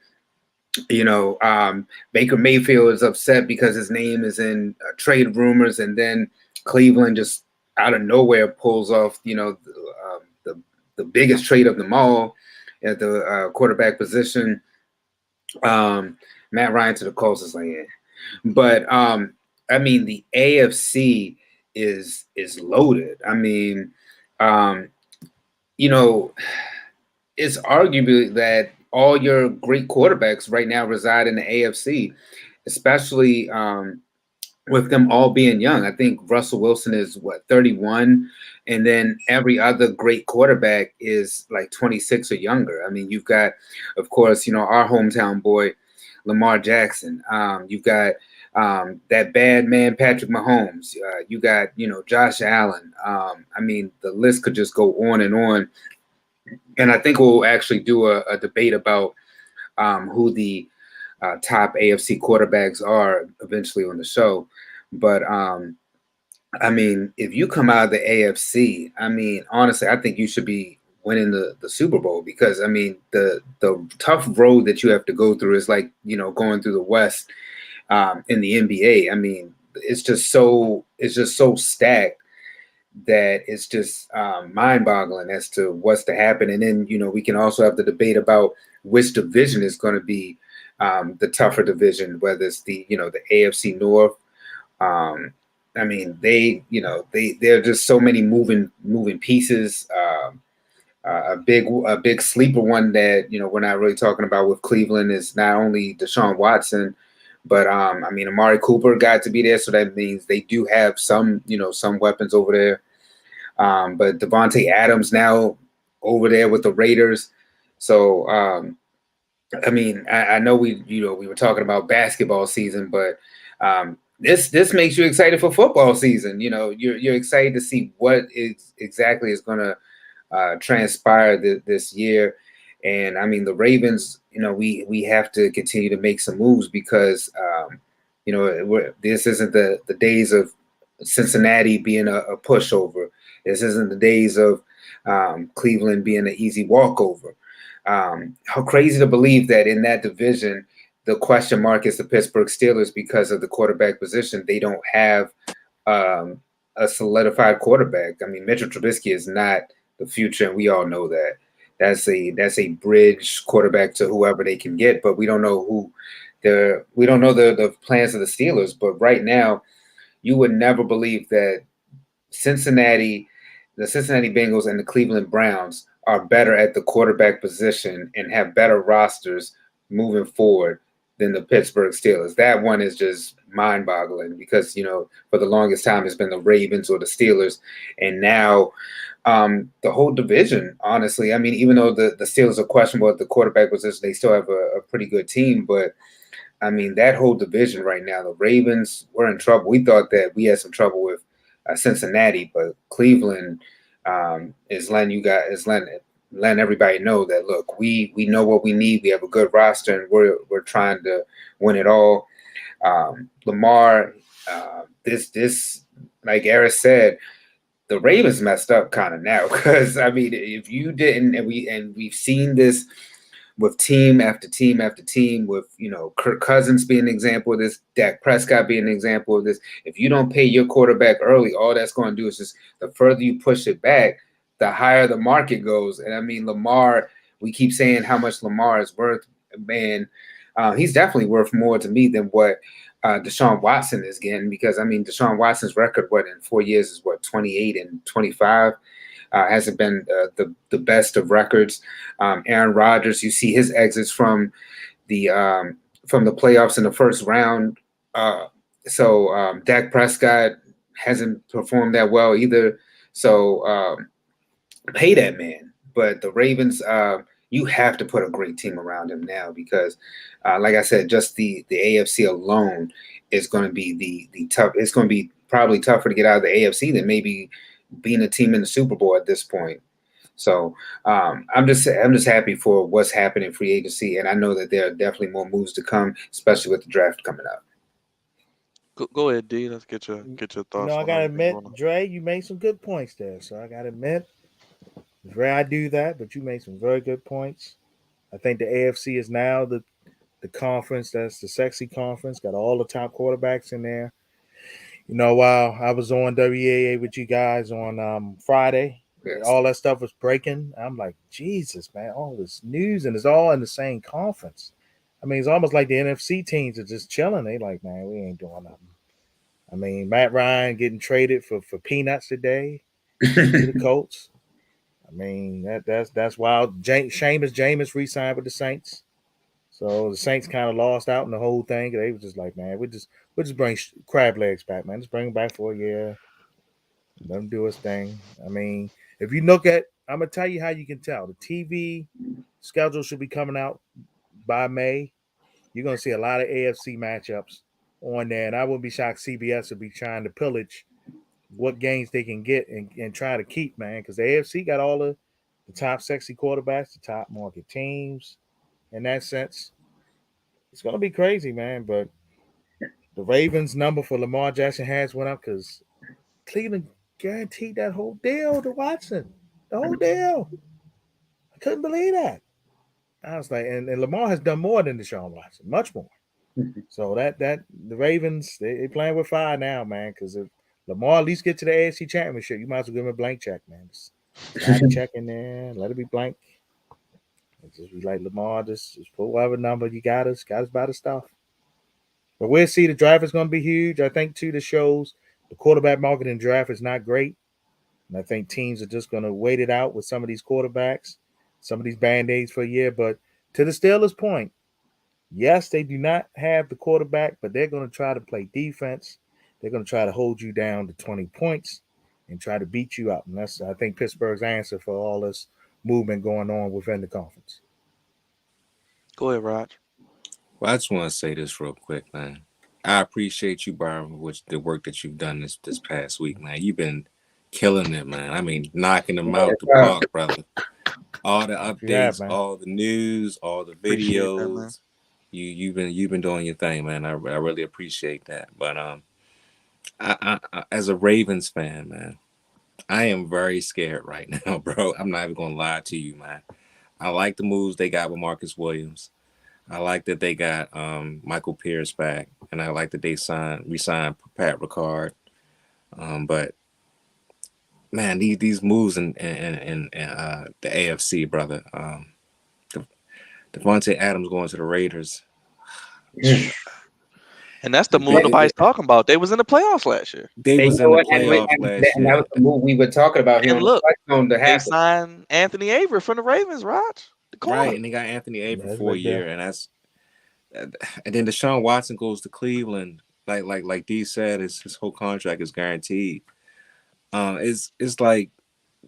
Baker Mayfield is upset because his name is in trade rumors, and then Cleveland just out of nowhere pulls off the biggest trade of them all at the quarterback position. Matt Ryan to the Colts is like, yeah. But I mean, the AFC is loaded. I mean, it's arguably that all your great quarterbacks right now reside in the AFC, especially with them all being young. I think Russell Wilson is 31, and then every other great quarterback is like 26 or younger. I mean, you've got, of course, our hometown boy, Lamar Jackson. You've got that bad man, Patrick Mahomes. You got, Josh Allen. I mean, the list could just go on and on. And I think we'll actually do a debate about who the top AFC quarterbacks are eventually on the show. But I mean, if you come out of the AFC, I mean, honestly, I think you should be winning the Super Bowl, because I mean, the tough road that you have to go through is like, going through the West in the NBA. I mean, it's just so stacked that it's just mind-boggling as to what's to happen. And then, we can also have the debate about which division is going to be the tougher division, whether it's the AFC North. I mean, there are just so many moving pieces. A big sleeper one that we're not really talking about with Cleveland is not only Deshaun Watson, but I mean, Amari Cooper got to be there, so that means they do have some weapons over there. But Davonte Adams now over there with the Raiders. So I mean, I know we were talking about basketball season, but this makes you excited for football season. You're excited to see what exactly is going to transpire this year. And I mean, the Ravens, we have to continue to make some moves because this isn't the days of Cincinnati being a pushover. This isn't the days of Cleveland being an easy walkover. How crazy to believe that in that division, the question mark is the Pittsburgh Steelers because of the quarterback position. They don't have a solidified quarterback. I mean, Mitchell Trubisky is not the future, and we all know that. That's a bridge quarterback to whoever they can get, but we don't know the plans of the Steelers. But right now, you would never believe that the Cincinnati Bengals and the Cleveland Browns are better at the quarterback position and have better rosters moving forward than the Pittsburgh Steelers. That one is just mind-boggling because, for the longest time it's been the Ravens or the Steelers. And now the whole division, honestly, I mean, even though the Steelers are questionable at the quarterback position, they still have a pretty good team. But, I mean, that whole division right now, the Ravens, we're in trouble. We thought that we had some trouble with Cincinnati, but Cleveland is letting everybody know that, look, we know what we need. We have a good roster, and we're trying to win it all. Lamar, this like Airis said, the Ravens messed up kind of now because I mean, if you didn't, and we've seen this with team after team after team, with Kirk Cousins being an example of this, Dak Prescott being an example of this. If you don't pay your quarterback early, all that's going to do is just the further you push it back, the higher the market goes. And I mean, Lamar, we keep saying how much Lamar is worth. Man, he's definitely worth more to me than what Deshaun Watson is getting, because I mean, Deshaun Watson's record, in 4 years is 28 and 25. Hasn't been the best of records. Aaron Rodgers, you see his exits from the playoffs in the first round. So Dak Prescott hasn't performed that well either. So pay that man. But the Ravens, you have to put a great team around him now because, like I said, just the AFC alone is going to be the tough. It's going to be probably tougher to get out of the AFC than maybe being a team in the Super Bowl at this point. So I'm just happy for what's happening in free agency, and I know that there are definitely more moves to come, especially with the draft coming up. Go ahead, D. Let's get your thoughts. I gotta admit, Dre, you made some good points there. So I gotta admit, it's rare I do that, but you made some very good points. I think the AFC is now the conference that's the sexy conference, got all the top quarterbacks in there. While I was on WAA with you guys on Friday, yes, all that stuff was breaking. I'm like, Jesus, man, all this news, and it's all in the same conference. I mean, it's almost like the NFC teams are just chilling. They like, man, we ain't doing nothing. I mean, Matt Ryan getting traded for peanuts today to the Colts. I mean, that's wild. Seamus Jameis re-signed with the Saints. So the Saints kind of lost out in the whole thing. They were just like, man, we'll just bring crab legs back, man. Just bring them back for a year. Let him do his thing. I mean, if you look at, I'm going to tell you how you can tell. The TV schedule should be coming out by May. You're going to see a lot of AFC matchups on there. And I wouldn't be shocked CBS would be trying to pillage what games they can get and try to keep, man. Because the AFC got all the top sexy quarterbacks, the top market teams. In that sense, it's going to be crazy, man. But the Ravens' number for Lamar Jackson has went up because Cleveland guaranteed that whole deal to Watson. The whole deal. I couldn't believe that. I was like, and Lamar has done more than Deshaun Watson, much more. So that the Ravens, they playing with fire now, man, because if Lamar at least get to the AFC Championship. You might as well give him a blank check, man. Just add a check in there, let it be blank. Just be like, Lamar, just put whatever number you got us by the stuff. But we'll see. The draft is going to be huge. I think, too, the shows the quarterback market in draft is not great. And I think teams are just going to wait it out with some of these quarterbacks, some of these Band-Aids for a year. But to the Steelers' point, yes, they do not have the quarterback, but they're going to try to play defense. They're going to try to hold you down to 20 points and try to beat you up. And that's, I think, Pittsburgh's answer for all this movement going on within the conference. Go ahead, Raj. Well, I just want to say this real quick, man. I appreciate you, Byron, with the work that you've done this past week, man. You've been killing it, man. I mean, knocking them out the park, brother. All the updates, all the news, all the videos. You've been doing your thing, man. I really appreciate that. But I as a Ravens fan, man, I am very scared right now, bro. I'm not even gonna lie to you, man. I like the moves they got with Marcus Williams. I like that they got Michael Pierce back, and I like that they re-signed Pat Ricard. But man, these moves in the AFC, brother. Davonte Adams going to the Raiders. And that's the move nobody's talking about. They was in the playoffs last year. They was in the playoffs last year. And that was the move we were talking about here. And look, they signed Anthony Avery from the Ravens, Raj. Right, and they got Anthony Avery for a year, and then Deshaun Watson goes to Cleveland. Like Dee said, his whole contract is guaranteed. It's like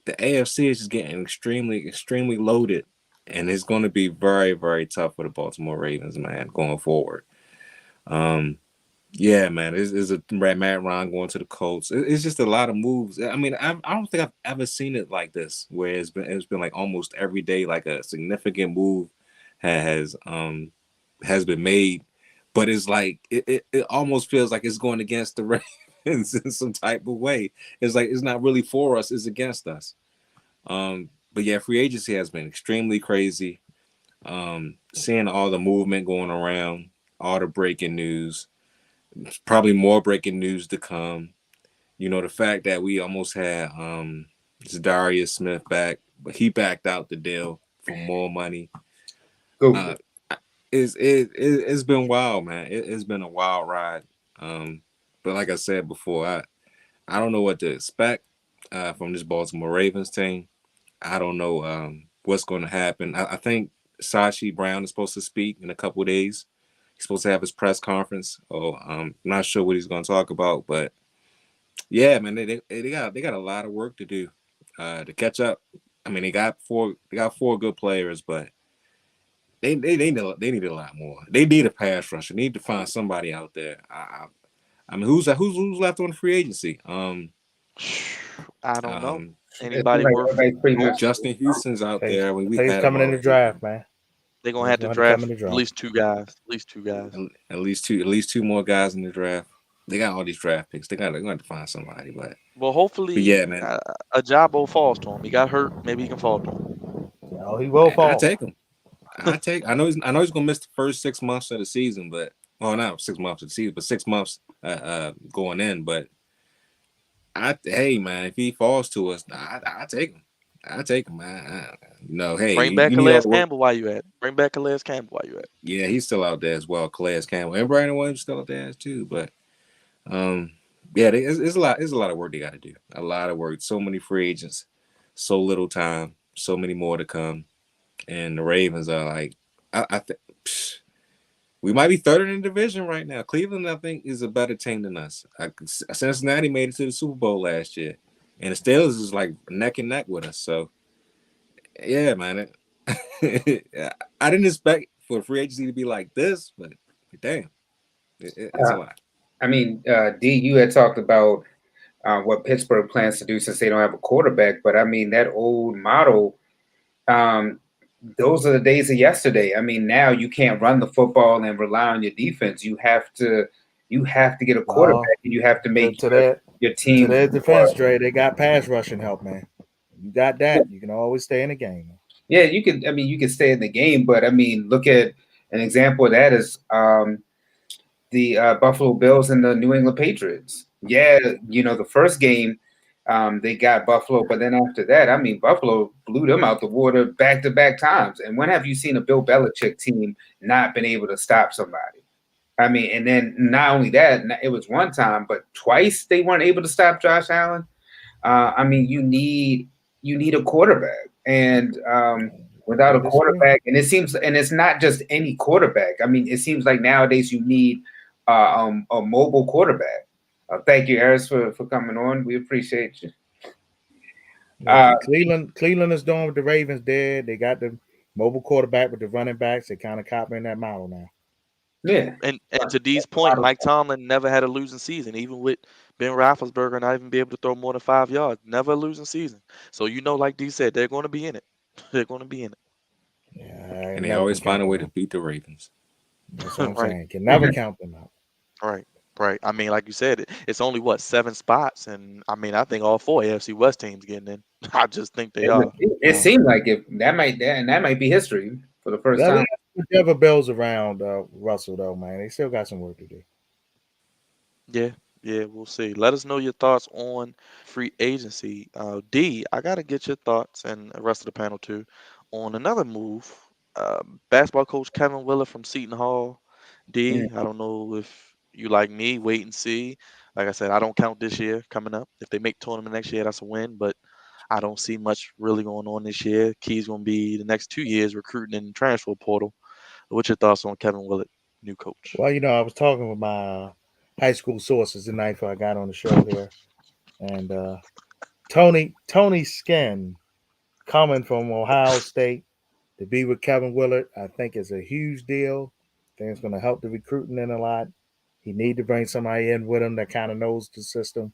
the AFC is just getting extremely loaded, and it's going to be very, very tough for the Baltimore Ravens, man, going forward. Yeah, man, it's a Matt Ryan going to the Colts. It's just a lot of moves. I mean, I don't think I've ever seen it like this, where it's been like almost every day, like a significant move has been made, but it's like it almost feels like it's going against the Ravens in some type of way. It's like it's not really for us; it's against us. But yeah, free agency has been extremely crazy. Seeing all the movement going around, all the breaking news. Probably more breaking news to come. You know, the fact that we almost had Zadarius Smith back, but he backed out the deal for more money. It's been wild, man. It's been a wild ride. But like I said before, I don't know what to expect from this Baltimore Ravens team. I don't know what's going to happen. I think Sashi Brown is supposed to speak in a couple of days. He's supposed to have his press conference. I'm not sure what he's going to talk about, but yeah, man, they got a lot of work to do to catch up. I mean, they got four good players, but they need a lot more. They need a pass rusher. They need to find somebody out there. I mean, who's left on the free agency? I don't know. Anybody worth Justin Houston's out there. He's coming in the draft, man. They're gonna have to draft at least two guys. At least two more guys in the draft. They got all these draft picks. They're gonna have to find somebody, but hopefully, yeah, man. A job falls to him. He got hurt. Maybe he can fall to him. No, he will fall. I take him. I know he's gonna miss the first 6 months of the season, but not 6 months of the season, but 6 months going in. But hey, man, if he falls to us, I take him. I take him, man. Hey, bring back Calais Campbell while you at. Yeah, he's still out there as well. Calais Campbell and Brandon Williams still out there too. But yeah, it's a lot of work they got to do. A lot of work. So many free agents, so little time, so many more to come. And the Ravens are like, I think we might be third in the division right now. Cleveland, I think, is a better team than us. Cincinnati made it to the Super Bowl last year. And the Steelers is like neck and neck with us. So, yeah, man. I didn't expect for free agency to be like this, but damn, it's a lot. I mean, D, you had talked about what Pittsburgh plans to do since they don't have a quarterback. But, I mean, that old model, those are the days of yesterday. I mean, now you can't run the football and rely on your defense. You have to get a quarterback, and you have to make your team. To their defense, Dre, they got pass rushing help, man. You got that. You can always stay in the game. Yeah, you can. I mean, you can stay in the game, but I mean, look at an example of that is the Buffalo Bills and the New England Patriots. Yeah, the first game, they got Buffalo, but then after that, I mean, Buffalo blew them out the water back-to-back times. And when have you seen a Bill Belichick team not been able to stop somebody? I mean, and then not only that, it was one time, but twice they weren't able to stop Josh Allen. I mean, you need a quarterback, and without a quarterback, and it's not just any quarterback. I mean, it seems like nowadays you need a mobile quarterback. Thank you, Airis, for coming on. We appreciate you. Cleveland is doing what the Ravens did. They got the mobile quarterback with the running backs. They kind of copying that model now. Yeah. And to Dee's point, Mike Tomlin never had a losing season, even with Ben Roethlisberger not even be able to throw more than 5 yards. Never a losing season. So like Dee said, they're going to be in it. They're going to be in it. Yeah, and they always find a way to beat the Ravens. That's what I'm Right. saying. Can never count them out. Right. I mean, like you said, it's only 7 spots, and I mean, I think all 4 AFC West teams getting in. I just think they are. It seemed like that might be history for the first time. Whichever Bills around Russell, though, man, they still got some work to do. Yeah, we'll see. Let us know your thoughts on free agency. D, I gotta get your thoughts, and the rest of the panel too, on another move. Basketball coach Kevin Willard from Seton Hall. D, I don't know if you like me, wait and see. Like I said, I don't count this year coming up. If they make tournament next year, that's a win, but I don't see much really going on this year. Key's gonna be the next 2 years recruiting in the transfer portal. What's your thoughts on Kevin Willard, new coach? Well, I was talking with my high school sources the night before I got on the show here, and Tony Skin coming from Ohio State to be with Kevin Willard, I think is a huge deal. I think it's going to help the recruiting in a lot. He need to bring somebody in with him that kind of knows the system,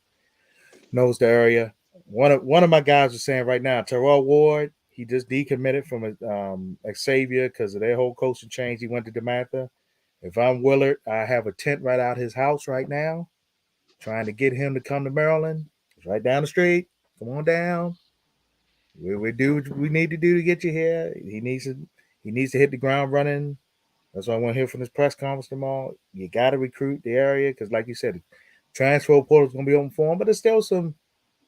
knows the area. One of my guys was saying right now, Terrell Ward, he just decommitted from Xavier because of their whole coaching change. He went to DeMatha. If I'm Willard, I have a tent right out his house right now, trying to get him to come to Maryland. It's right down the street. Come on down. We do what we need to do to get you here. He needs to hit the ground running. That's why I want to hear from this press conference tomorrow. You got to recruit the area because, like you said, the transfer portal is going to be open for him, but there's still some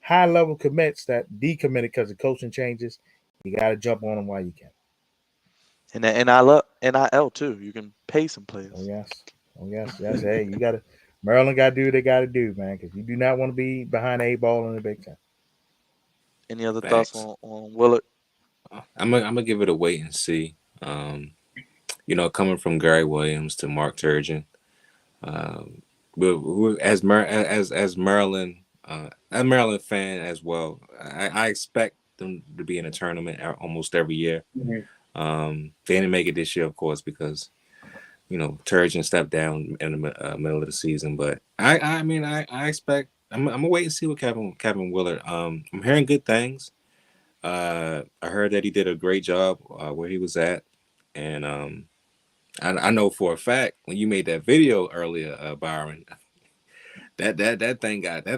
high-level commits that decommitted because of coaching changes. You got to jump on them while you can. And the NIL too. You can pay some players. Oh yes. Hey, Maryland got to do what they got to do, man, because you do not want to be behind the 8 ball in the Big Ten. Any other thoughts on Willard? I'm gonna give it a wait and see. Coming from Gary Williams to Mark Turgeon, but as Maryland, a Maryland fan as well, I expect them to be in a tournament almost every year. Mm-hmm. They didn't make it this year, of course, because Turgeon stepped down in the middle of the season. But I expect. I'm gonna wait and see what Kevin Willard. I'm hearing good things. I heard that he did a great job where he was at, and I know for a fact when you made that video earlier, Byron, that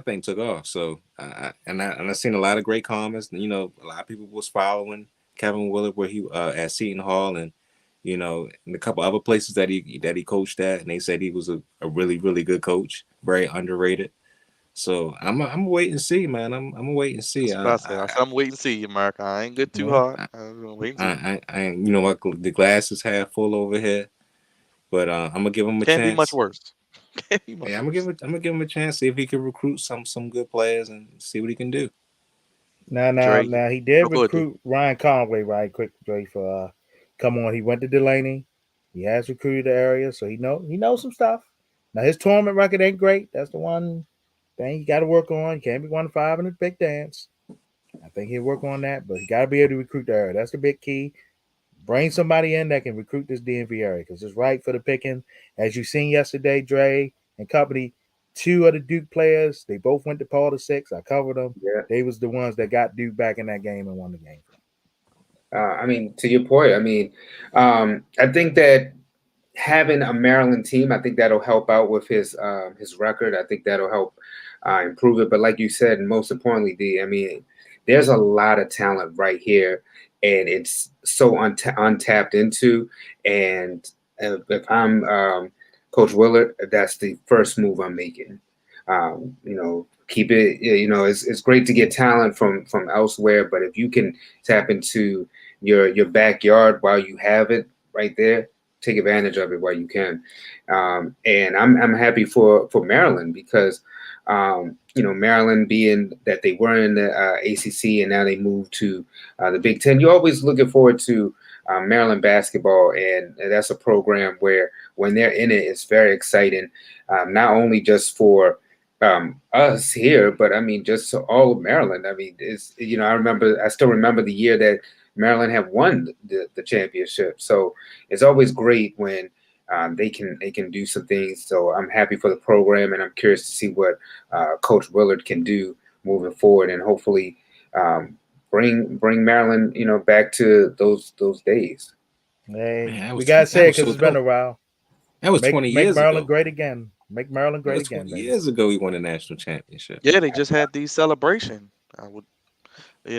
thing took off. So I've seen a lot of great comments. A lot of people was following Kevin Willard where he at Seton Hall, and in a couple other places that he coached at, and they said he was a really, really good coach, very underrated. So I'm wait and see, man. I'm wait and see. I'm waiting to see you, Mark. I ain't good too hard. I'm gonna wait and see. The glass is half full over here, but I'm gonna give him a chance. Can't be much worse. Yeah, I'm gonna give him a chance, see if he can recruit some good players and see what he can do. Now he did recruit Ryan Conway right quick, Dre, for come on. He went to Delaney. He has recruited the area, so he knows some stuff. Now his tournament record ain't great. That's the one thing you got to work on. You can't be 1-5 in the big dance. I think he'll work on that, but he got to be able to recruit the area. That's the big key. Bring somebody in that can recruit this DMV area because it's right for the picking. As you seen yesterday, Dre and company, 2 of the Duke players, they both went to Paul VI. I covered them. Yeah. They was the ones that got Duke back in that game and won the game. To your point, I think that having a Maryland team, I think that'll help out with his record. I think that'll help improve it. But like you said, and most importantly, D, there's a lot of talent right here, and it's so untapped into. And if I'm Coach Willard, that's the first move I'm making. Keep it. It's great to get talent from elsewhere, but if you can tap into your backyard while you have it right there, take advantage of it while you can. And I'm happy for Maryland because Maryland being that they were in the ACC and now they moved to the Big Ten. You're always looking forward to Maryland basketball, and that's a program where when they're in it, it's very exciting. Not only just for us here, but I mean, just to all of Maryland. I mean, I still remember the year that Maryland had won the championship. So it's always great when they can do some things. So I'm happy for the program, and I'm curious to see what Coach Willard can do moving forward, and hopefully bring Maryland, back to those days. Hey, Man, we gotta say it because so it's been a dope. while. That was Make 20 years Maryland ago. great again. Make Maryland That great was again, 20 baby. years ago we won a national championship. Yeah, they just had the celebration. I would,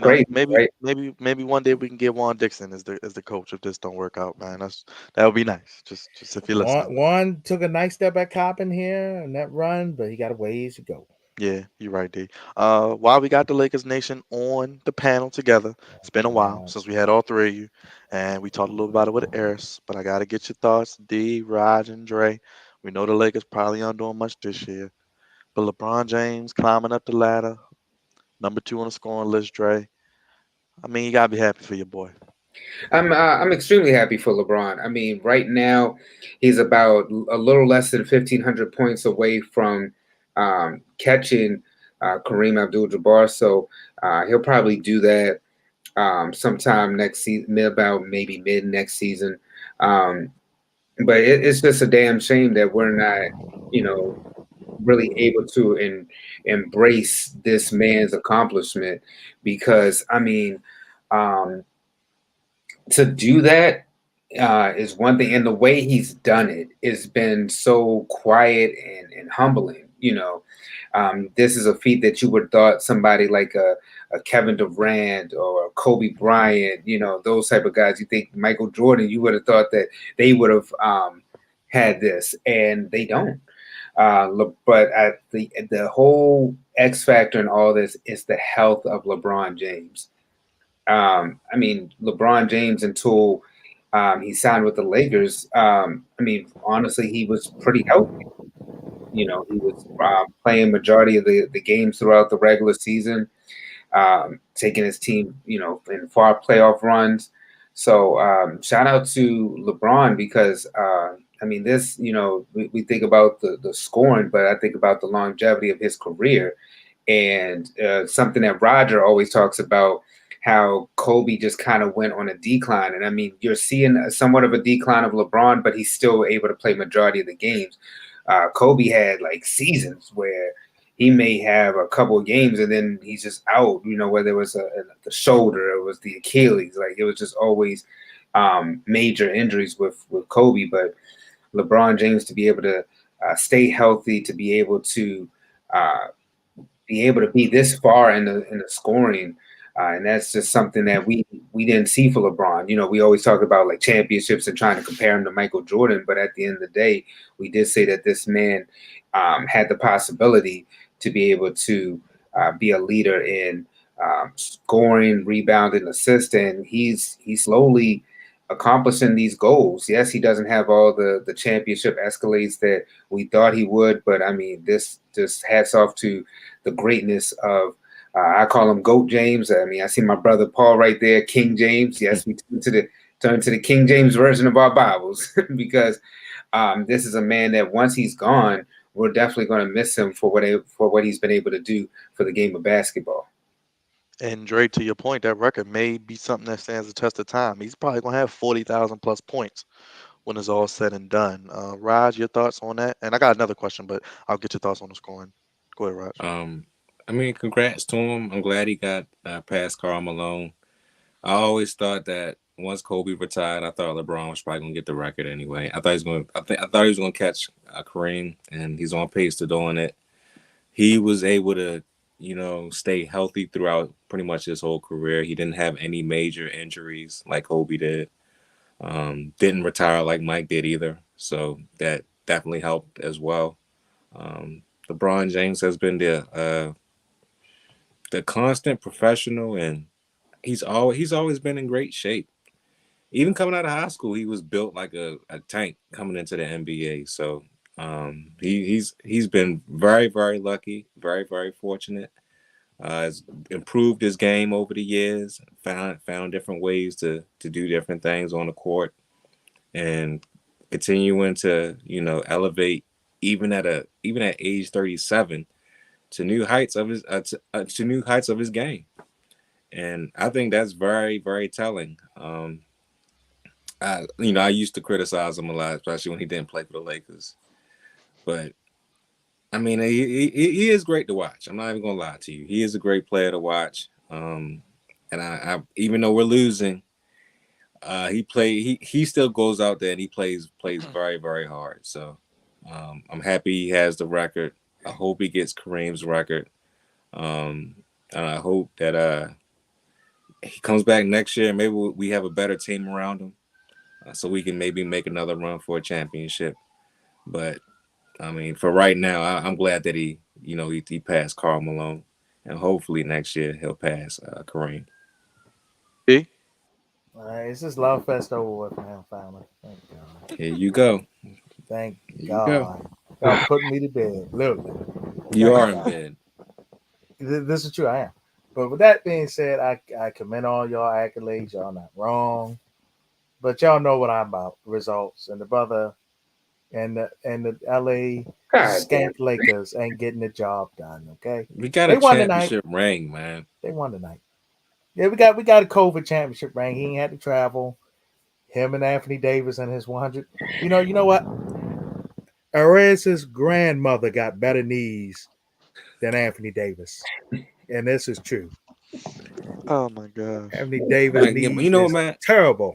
Great, maybe right? maybe one day we can get Juan Dixon as the coach if this don't work out, man. That would be nice. Just if you're listening. Juan took a nice step at Coppin here in that run, but he got a ways to go. Yeah, you're right, D. While we got the Lakers Nation on the panel together, it's been a while since we had all three of you, and we talked a little about it with Airis. But I gotta get your thoughts, D, Raj, and Dre. We know the Lakers probably aren't doing much this year, but LeBron James climbing up the ladder, number 2 on the scoring list, Dre. I mean, you gotta be happy for your boy. I'm extremely happy for LeBron. I mean, right now he's about a little less than 1,500 points away from catching Kareem Abdul Jabbar. So he'll probably do that sometime next season, about maybe mid next season. But it's just a damn shame that we're not, really able to embrace this man's accomplishment, because I mean. To do that is one thing, and the way he's done it has been so quiet and humbling. This is a feat that you would have thought somebody like a Kevin Durant or a Kobe Bryant, those type of guys. You think Michael Jordan, you would have thought that they would have had this, and they don't. But the whole X factor in all this is the health of LeBron James. I mean, LeBron James, until he signed with the Lakers, I mean, honestly, he was pretty healthy. He was playing majority of the games throughout the regular season, taking his team, in far playoff runs. So shout out to LeBron, because, I mean, this, we think about the scoring, but I think about the longevity of his career, and something that Roger always talks about, how Kobe just kind of went on a decline. And I mean, you're seeing somewhat of a decline of LeBron, but he's still able to play majority of the games. Kobe had like seasons where he may have a couple of games and then he's just out, whether it was the shoulder, it was the Achilles, like it was just always major injuries with Kobe. But LeBron James, to be able to stay healthy, to be able to be this far in the scoring, and that's just something that we didn't see for LeBron. We always talk about like championships and trying to compare him to Michael Jordan, but at the end of the day, we did say that this man had the possibility to be able to be a leader in scoring, rebounding, assist, and he's slowly accomplishing these goals. Yes, he doesn't have all the championship escalades that we thought he would, but I mean, this just hats off to the greatness of I call him GOAT James. I mean, I see my brother Paul right there, King James. Yes, we turn to the King James version of our Bibles because this is a man that once he's gone, we're definitely going to miss him for what he's been able to do for the game of basketball. And Dre, to your point, that record may be something that stands the test of time. He's probably gonna have 40,000 plus points when it's all said and done. Raj, your thoughts on that? And I got another question, but I'll get your thoughts on the scoring. Go ahead, Raj. I mean, congrats to him. I'm glad he got past Karl Malone. I always thought that once Kobe retired, I thought LeBron was probably gonna get the record anyway. I thought he was gonna catch Kareem, and he's on pace to doing it. He was able to, stay healthy throughout pretty much his whole career. He didn't have any major injuries like Kobe did. Didn't retire like Mike did either. So that definitely helped as well. LeBron James has been the constant professional, and he's always been in great shape. Even coming out of high school, he was built like a tank coming into the NBA. So he's been very, very lucky, very, very fortunate. Has improved his game over the years, found different ways to do different things on the court, and continuing to elevate even at age 37 to new heights of his to new heights of his game. And I think that's very, very telling. I used to criticize him a lot, especially when he didn't play for the Lakers. But I mean, he is great to watch. I'm not even gonna lie to you. He is a great player to watch. And I even though we're losing, he still goes out there and he plays very, very hard. So I'm happy he has the record. I hope he gets Kareem's record. And I hope that he comes back next year. Maybe we have a better team around him, so we can maybe make another run for a championship. But I mean, for right now, I'm glad that he passed Karl Malone, and hopefully next year he'll pass Kareem. B? It's just love fest over with, man. Finally, thank God. Here you go. Thank You God. Y'all putting me to bed. Literally. You are in bed. This is true. I am. But with that being said, I commend all y'all accolades. Y'all not wrong. But y'all know what I'm about. Results. And the brother and the LA Scamp Lakers ain't getting the job done. Okay. We got a championship ring, man. They won tonight. Yeah, we got a COVID championship ring. He ain't had to travel. Him and Anthony Davis and his 100. You know what? Airis' grandmother got better knees than Anthony Davis. And this is true. Oh my God. Anthony Davis knees you know what, man? Terrible.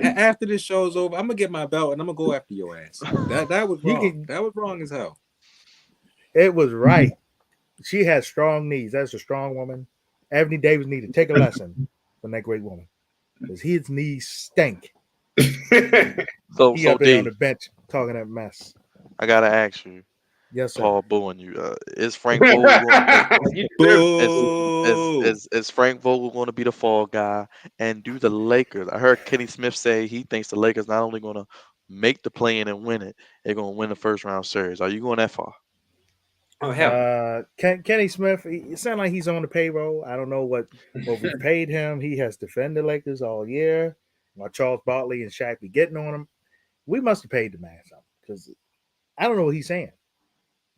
After this show's over, I'm gonna get my belt and I'm gonna go after your ass. That was wrong. That was wrong as hell. It was right. She has strong knees. That's a strong woman. Anthony Davis need to take a lesson from that great woman, because his knees stink. So He up there on D, the bench talking that mess. I gotta ask you. Yes, sir. Paul booing you. Is Frank Vogel is Frank Vogel going to be the fall guy? And do the Lakers? I heard Kenny Smith say he thinks the Lakers not only going to make the play-in and win it, they're going to win the first round series. Are you going that far? Oh hell! Kenny Smith. It sounds like he's on the payroll. I don't know what we paid him. He has defended the Lakers all year. While Charles Barkley and Shaq be getting on him, we must have paid the man something, because I don't know what he's saying.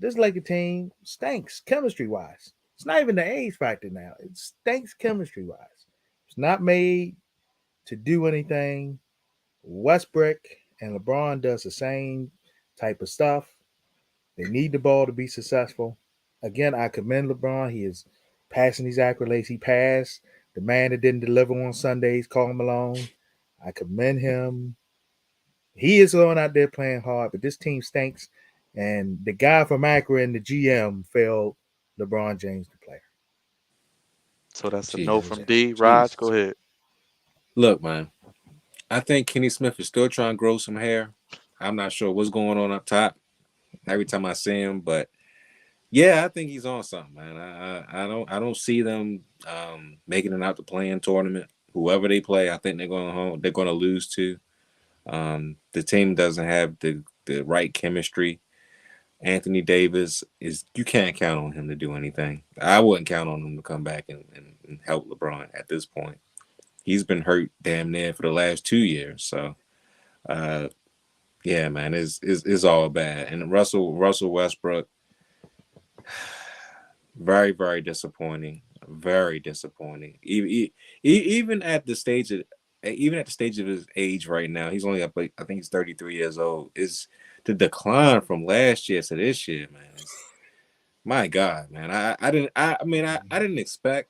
This Laker team stinks chemistry-wise. It's not even the age factor now. It stinks chemistry-wise. It's not made to do anything. Westbrook and LeBron does the same type of stuff. They need the ball to be successful. Again, I commend LeBron. He is passing these accolades. He passed the man that didn't deliver on Sundays, Karl Malone. I commend him. He is going out there playing hard, but this team stinks. And the guy from Akron, the GM, failed LeBron James, the player. So that's a no from D. Raj, go ahead. Look, man, I think Kenny Smith is still trying to grow some hair. I'm not sure what's going on up top every time I see him, but yeah, I think he's on something, man. I don't see them making it out the play-in tournament. Whoever they play, I think they're going to lose to. The team doesn't have the right chemistry. Anthony Davis you can't count on him to do anything. I wouldn't count on him to come back and help LeBron at this point. He's been hurt damn near for the last 2 years. So, yeah, man, it's all bad. And Russell Westbrook, very, very disappointing. Very disappointing. Even at the stage of his age right now, he's only up, I think he's 33 years old. Is the decline from last year to this year, man. My God, man. I didn't expect,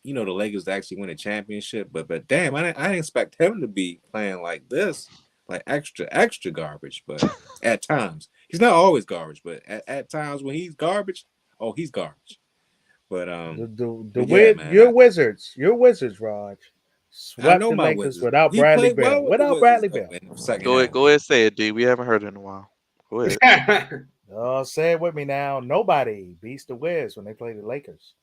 the Lakers to actually win a championship, but damn, I didn't expect him to be playing like this, like extra garbage. But at times, he's not always garbage, but at times when he's garbage, he's garbage. But your Wizards, Raj. Swept the Lakers Wizards. Without Bradley Beal. Without Bradley Beal. Go ahead, say it, D. We haven't heard it in a while. Go ahead. Oh, say it with me now. Nobody beats the Wiz when they play the Lakers.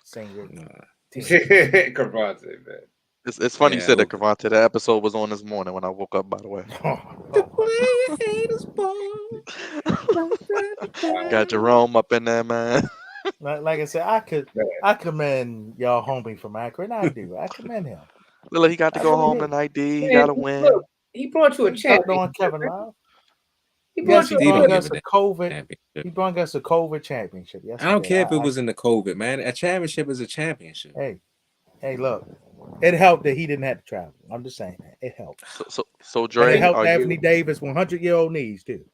Senior team. Karate, man. It's funny you Yeah, said that, Karate. That episode was on this morning when I woke up, by the way. Got Jerome up in there, man. Like I said, I commend y'all homie from Akron. I do. I commend him. Look like he got to I go really home do. tonight, D. He Man, got a win. look, he brought you a He dunked on champion. Kevin Love. He brought Yes, you he He don't brought give us a a damn COVID. championship. He brought us a COVID championship. Yes, I don't he care did. if it was in the COVID, man. A championship is a championship. Hey, look. It helped that he didn't have to travel. I'm just saying that. It helped. So And it Dre, helped are Anthony you Davis 100-year-old knees too.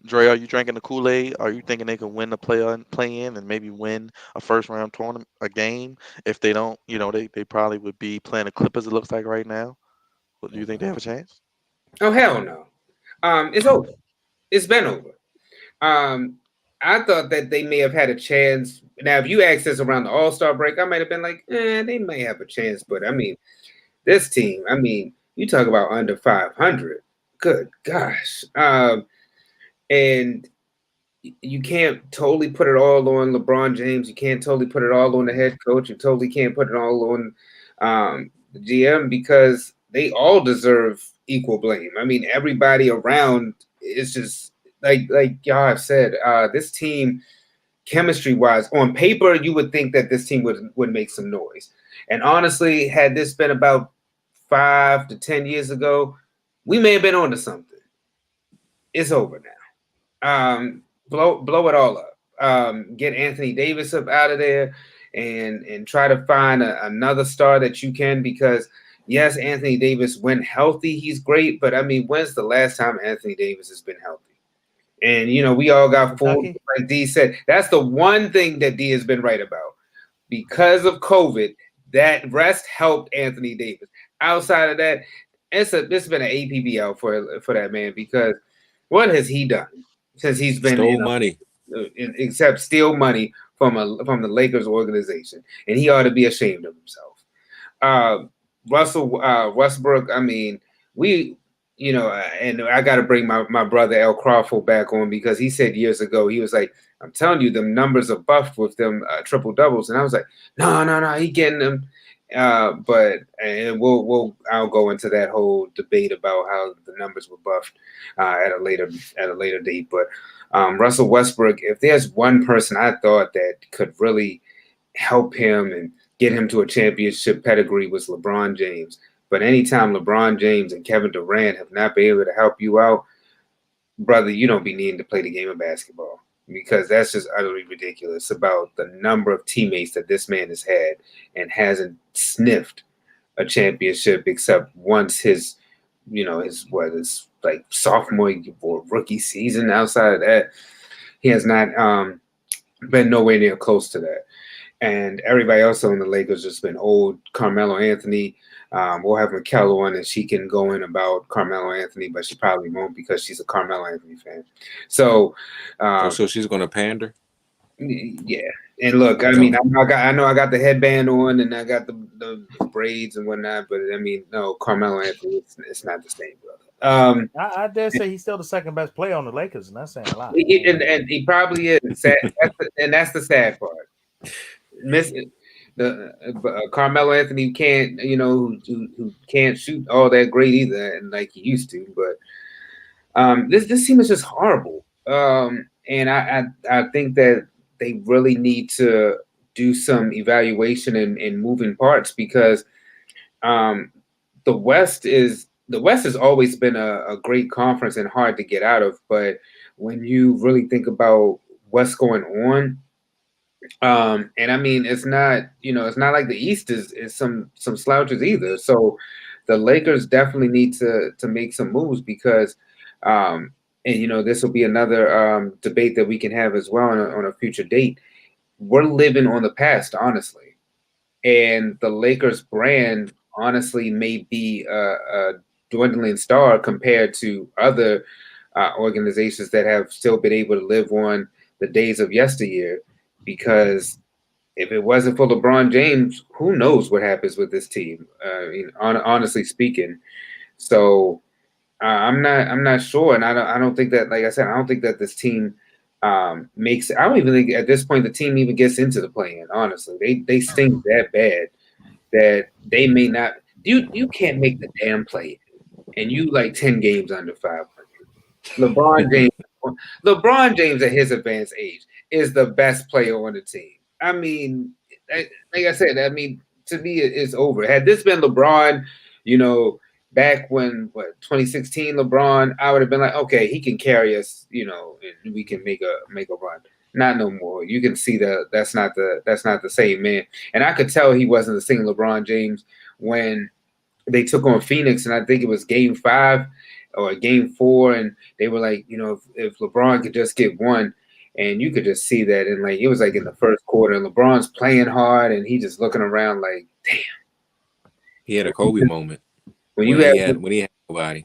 Dre? Are you drinking the Kool-Aid? Are you thinking they can win the play-in and maybe win a first-round tournament, a game? If they don't, they probably would be playing the Clippers. It looks like right now. Do you think they have a chance? Oh hell no. It's over. It's been over. I thought that they may have had a chance. Now, if you asked us around the All-Star break, I might have been like, they may have a chance. But I mean, this team, you talk about under 500. Good gosh. And you can't totally put it all on LeBron James. You can't totally put it all on the head coach. You totally can't put it all on the GM because they all deserve equal blame. I mean, everybody around is just like y'all have said. This team, chemistry wise, on paper, you would think that this team would make some noise. And honestly, had this been about 5 to 10 years ago, we may have been onto something. It's over now. Blow it all up. Get Anthony Davis up out of there, and try to find another star that you can. Because yes, Anthony Davis, when healthy, he's great. But I mean, when's the last time Anthony Davis has been healthy? And we all got fooled, like D said. That's the one thing that D has been right about. Because of COVID, that rest helped Anthony Davis. Outside of that, it's been an APB out for that man, because what has he done since he's been Stole money, except steal money from the Lakers organization, and he ought to be ashamed of himself. Russell Westbrook. I mean, and I got to bring my brother El Crawford back on, because he said years ago, he was like, I'm telling you, them numbers are buffed with them triple doubles, and I was like, no, he getting them. But I'll go into that whole debate about how the numbers were buffed at a later date. But Russell Westbrook, if there's one person I thought that could really help him and get him to a championship pedigree, was LeBron James. But anytime LeBron James and Kevin Durant have not been able to help you out, brother, you don't be needing to play the game of basketball, because that's just utterly ridiculous about the number of teammates that this man has had and hasn't sniffed a championship except once his like sophomore or rookie season. Outside of that, he has not been nowhere near close to that. And everybody else on the Lakers just been old. Carmelo Anthony. We'll have Mikkel on, and she can go in about Carmelo Anthony, but she probably won't, because she's a Carmelo Anthony fan. So, so she's going to pander. Yeah. And look, I mean, I know I got the headband on, and I got the braids and whatnot, but I mean, no, Carmelo Anthony, it's not the same, brother. I dare say he's still the second best player on the Lakers, and that's saying a lot. And he probably is. That's the sad part. Carmelo Anthony can't, who can't shoot all that great either, and like he used to. But this team is just horrible. And I think that they really need to do some evaluation and moving parts, because the West has always been a great conference and hard to get out of. But when you really think about what's going on, and I mean, it's not like the East is some slouches either. So the Lakers definitely need to make some moves, because and this will be another debate that we can have as well on a future date. We're living on the past, honestly, and the Lakers brand honestly may be a dwindling star compared to other organizations that have still been able to live on the days of yesteryear. Because if it wasn't for LeBron James, who knows what happens with this team? Honestly speaking. So I'm not sure, and I don't think that, like I said, I don't think that this team makes. I don't even think at this point the team even gets into the play-in. Honestly, they stink that bad that they may not. You can't make the damn play, and you like 10 games under 500. LeBron James at his advanced age is the best player on the team. I mean, like I said, I mean, to me, it's over. Had this been LeBron, back when 2016 LeBron, I would have been like, okay, he can carry us, and we can make a run. Not no more. You can see that's not the same man. And I could tell he wasn't the same LeBron James when they took on Phoenix, and I think it was Game 5 or Game 4, and they were like, if LeBron could just get one, and you could just see that, and like it was like in the first quarter, and LeBron's playing hard, and he just looking around like, damn. He had a Kobe moment when he had nobody.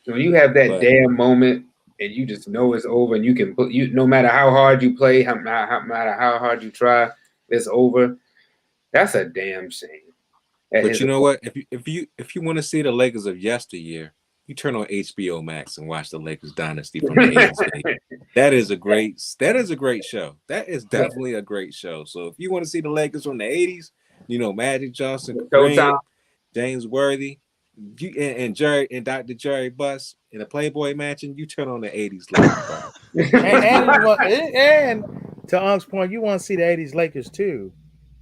When you have that damn moment, and you just know it's over, and you can put no matter how hard you play, no matter how hard you try, it's over. That's a damn shame. But you know what? If you want to see the Lakers of yesteryear, you turn on HBO Max and watch the Lakers dynasty from the 80s. That is a great show. That is definitely a great show. So if you want to see the Lakers from the 80s, Magic Johnson, Kareem, James Worthy, and Jerry and Dr. Jerry Buss in a Playboy Mansion, you turn on the 80s Lakers. and to Unk's point, you want to see the 80s Lakers too,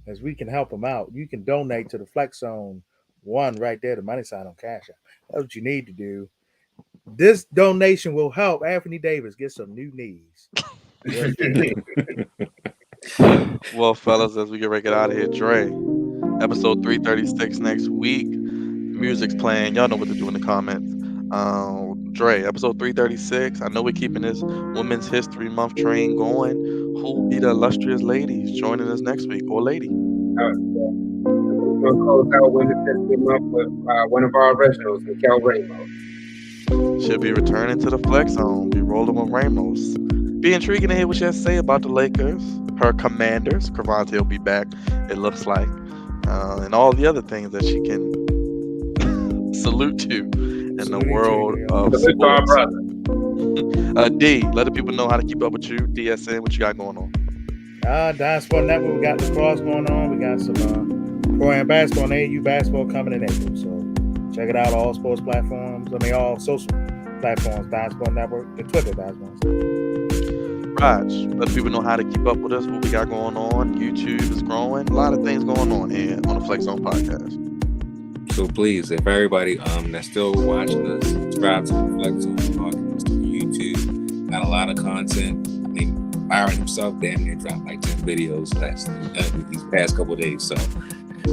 as we can help them out. You can donate to the Flex Zone 1 right there, the money sign on Cash App. That's what you need to do. This donation will help Anthony Davis get some new knees. Well, fellas, as we get ready to get out of here, Dre, episode 336 next week. Music's playing. Y'all know what to do in the comments. Dre, episode 336. I know we're keeping this Women's History Month train going. Who will be the illustrious ladies joining us next week, or lady? We're going to close out Women's History Month with one of our originals, Mikel Ramos. She'll be returning to the Flex Zone. Be rolling with Ramos. Be intriguing to hear what she has to say about the Lakers, her commanders. Davonte will be back, it looks like, and all the other things that she can salute to in the world of sports. D, let the people know how to keep up with you. DSN, what you got going on? Dime Sport Network, we got the cross going on. We got some Pro Am basketball and AAU basketball coming in April. So check it out, all sports platforms. All social platforms, Dime Sport Network, the Twitter, Dime Sport. Raj, let the people know how to keep up with us, what we got going on. YouTube is growing. A lot of things going on here on the Flex Zone podcast. So please, if everybody that's still watching us, subscribe to the Flex Zone podcast on YouTube. Got a lot of content. I mean, Byron himself damn near dropped like 10 videos these past couple of days. So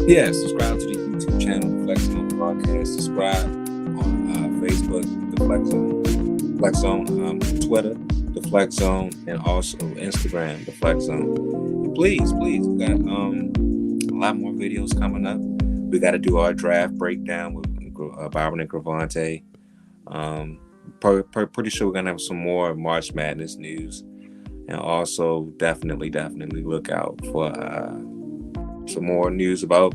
yeah, subscribe to the YouTube channel, the Flex Zone podcast. Subscribe on Facebook, the Flex Zone, Twitter, the Flex Zone, and also Instagram, the Flex Zone. And please, we got a lot more videos coming up. We got to do our draft breakdown with Byron and Davonte. Pretty sure we're gonna have some more March Madness news, and also definitely look out for some more news about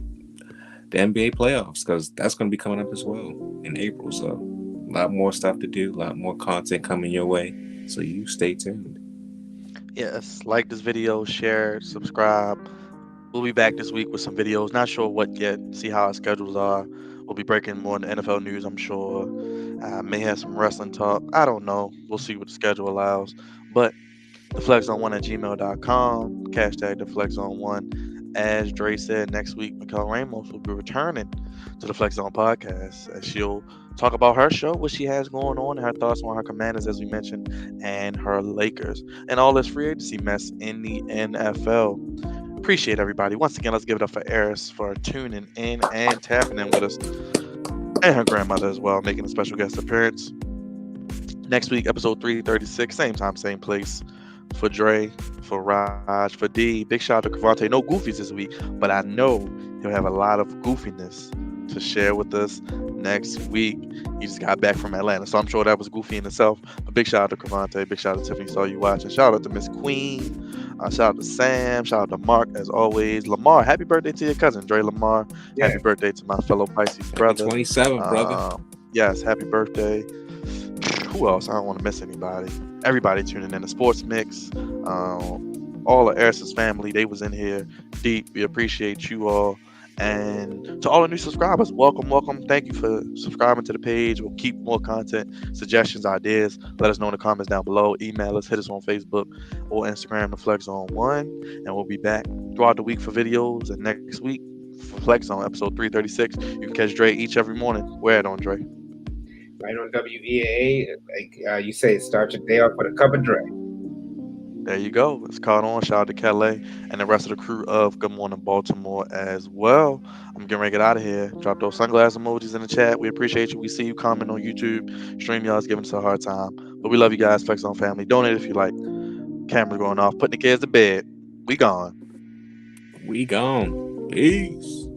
the NBA playoffs, because that's going to be coming up as well in April. So a lot more stuff to do, a lot more content coming your way. So you stay tuned. Yes, like this video, share, subscribe. We'll be back this week with some videos. Not sure what yet. See how our schedules are. We'll be breaking more in the NFL news, I'm sure. May have some wrestling talk. I don't know. We'll see what the schedule allows. But theflexzone1@gmail.com. Hashtag theflexzone1. As Dre said, next week, Mikel Ramos will be returning to the Flex Zone podcast, and she'll talk about her show, what she has going on, and her thoughts on her Commanders, as we mentioned, and her Lakers, and all this free agency mess in the NFL. Appreciate everybody. Once again, let's give it up for Airis for tuning in and tapping in with us, and her grandmother as well, making a special guest appearance. Next week, episode 336, same time, same place. For Dre, for Raj, for D, big shout out to Davonte. No goofies this week, but I know he'll have a lot of goofiness to share with us next week. He just got back from Atlanta, so I'm sure that was goofy in itself. A big shout out to Davonte, big shout out to Tiffany, saw you watching. Shout out to Miss Queen, shout out to Sam, shout out to Mark, as always. Lamar, happy birthday to your cousin, Dre Lamar. Yeah. Happy birthday to my fellow Pisces brother. 27, brother. Yes, happy birthday. who else? I don't want to miss anybody. Everybody tuning in to Sports Mix. All of Airis' family, they was in here deep. We appreciate you all. And to all the new subscribers, welcome, welcome. Thank you for subscribing to the page. We'll keep more content, suggestions, ideas. Let us know in the comments down below. Email us, hit us on Facebook or Instagram, the Flex Zone 1. And we'll be back throughout the week for videos. And next week for Flex Zone episode 336. You can catch Dre each every morning. Where at on Dre? Right on WEAA. Like you say, start your day off with a cup of Dre. There you go. It's caught on. Shout out to Kelly and the rest of the crew of Good Morning Baltimore as well. I'm getting ready to get out of here. Drop those sunglass emojis in the chat. We appreciate you. We see you comment on YouTube. StreamYard's giving us a hard time. But we love you guys. Flex on family. Donate if you like. Camera going off. Putting the kids to bed. We gone. We gone. Peace.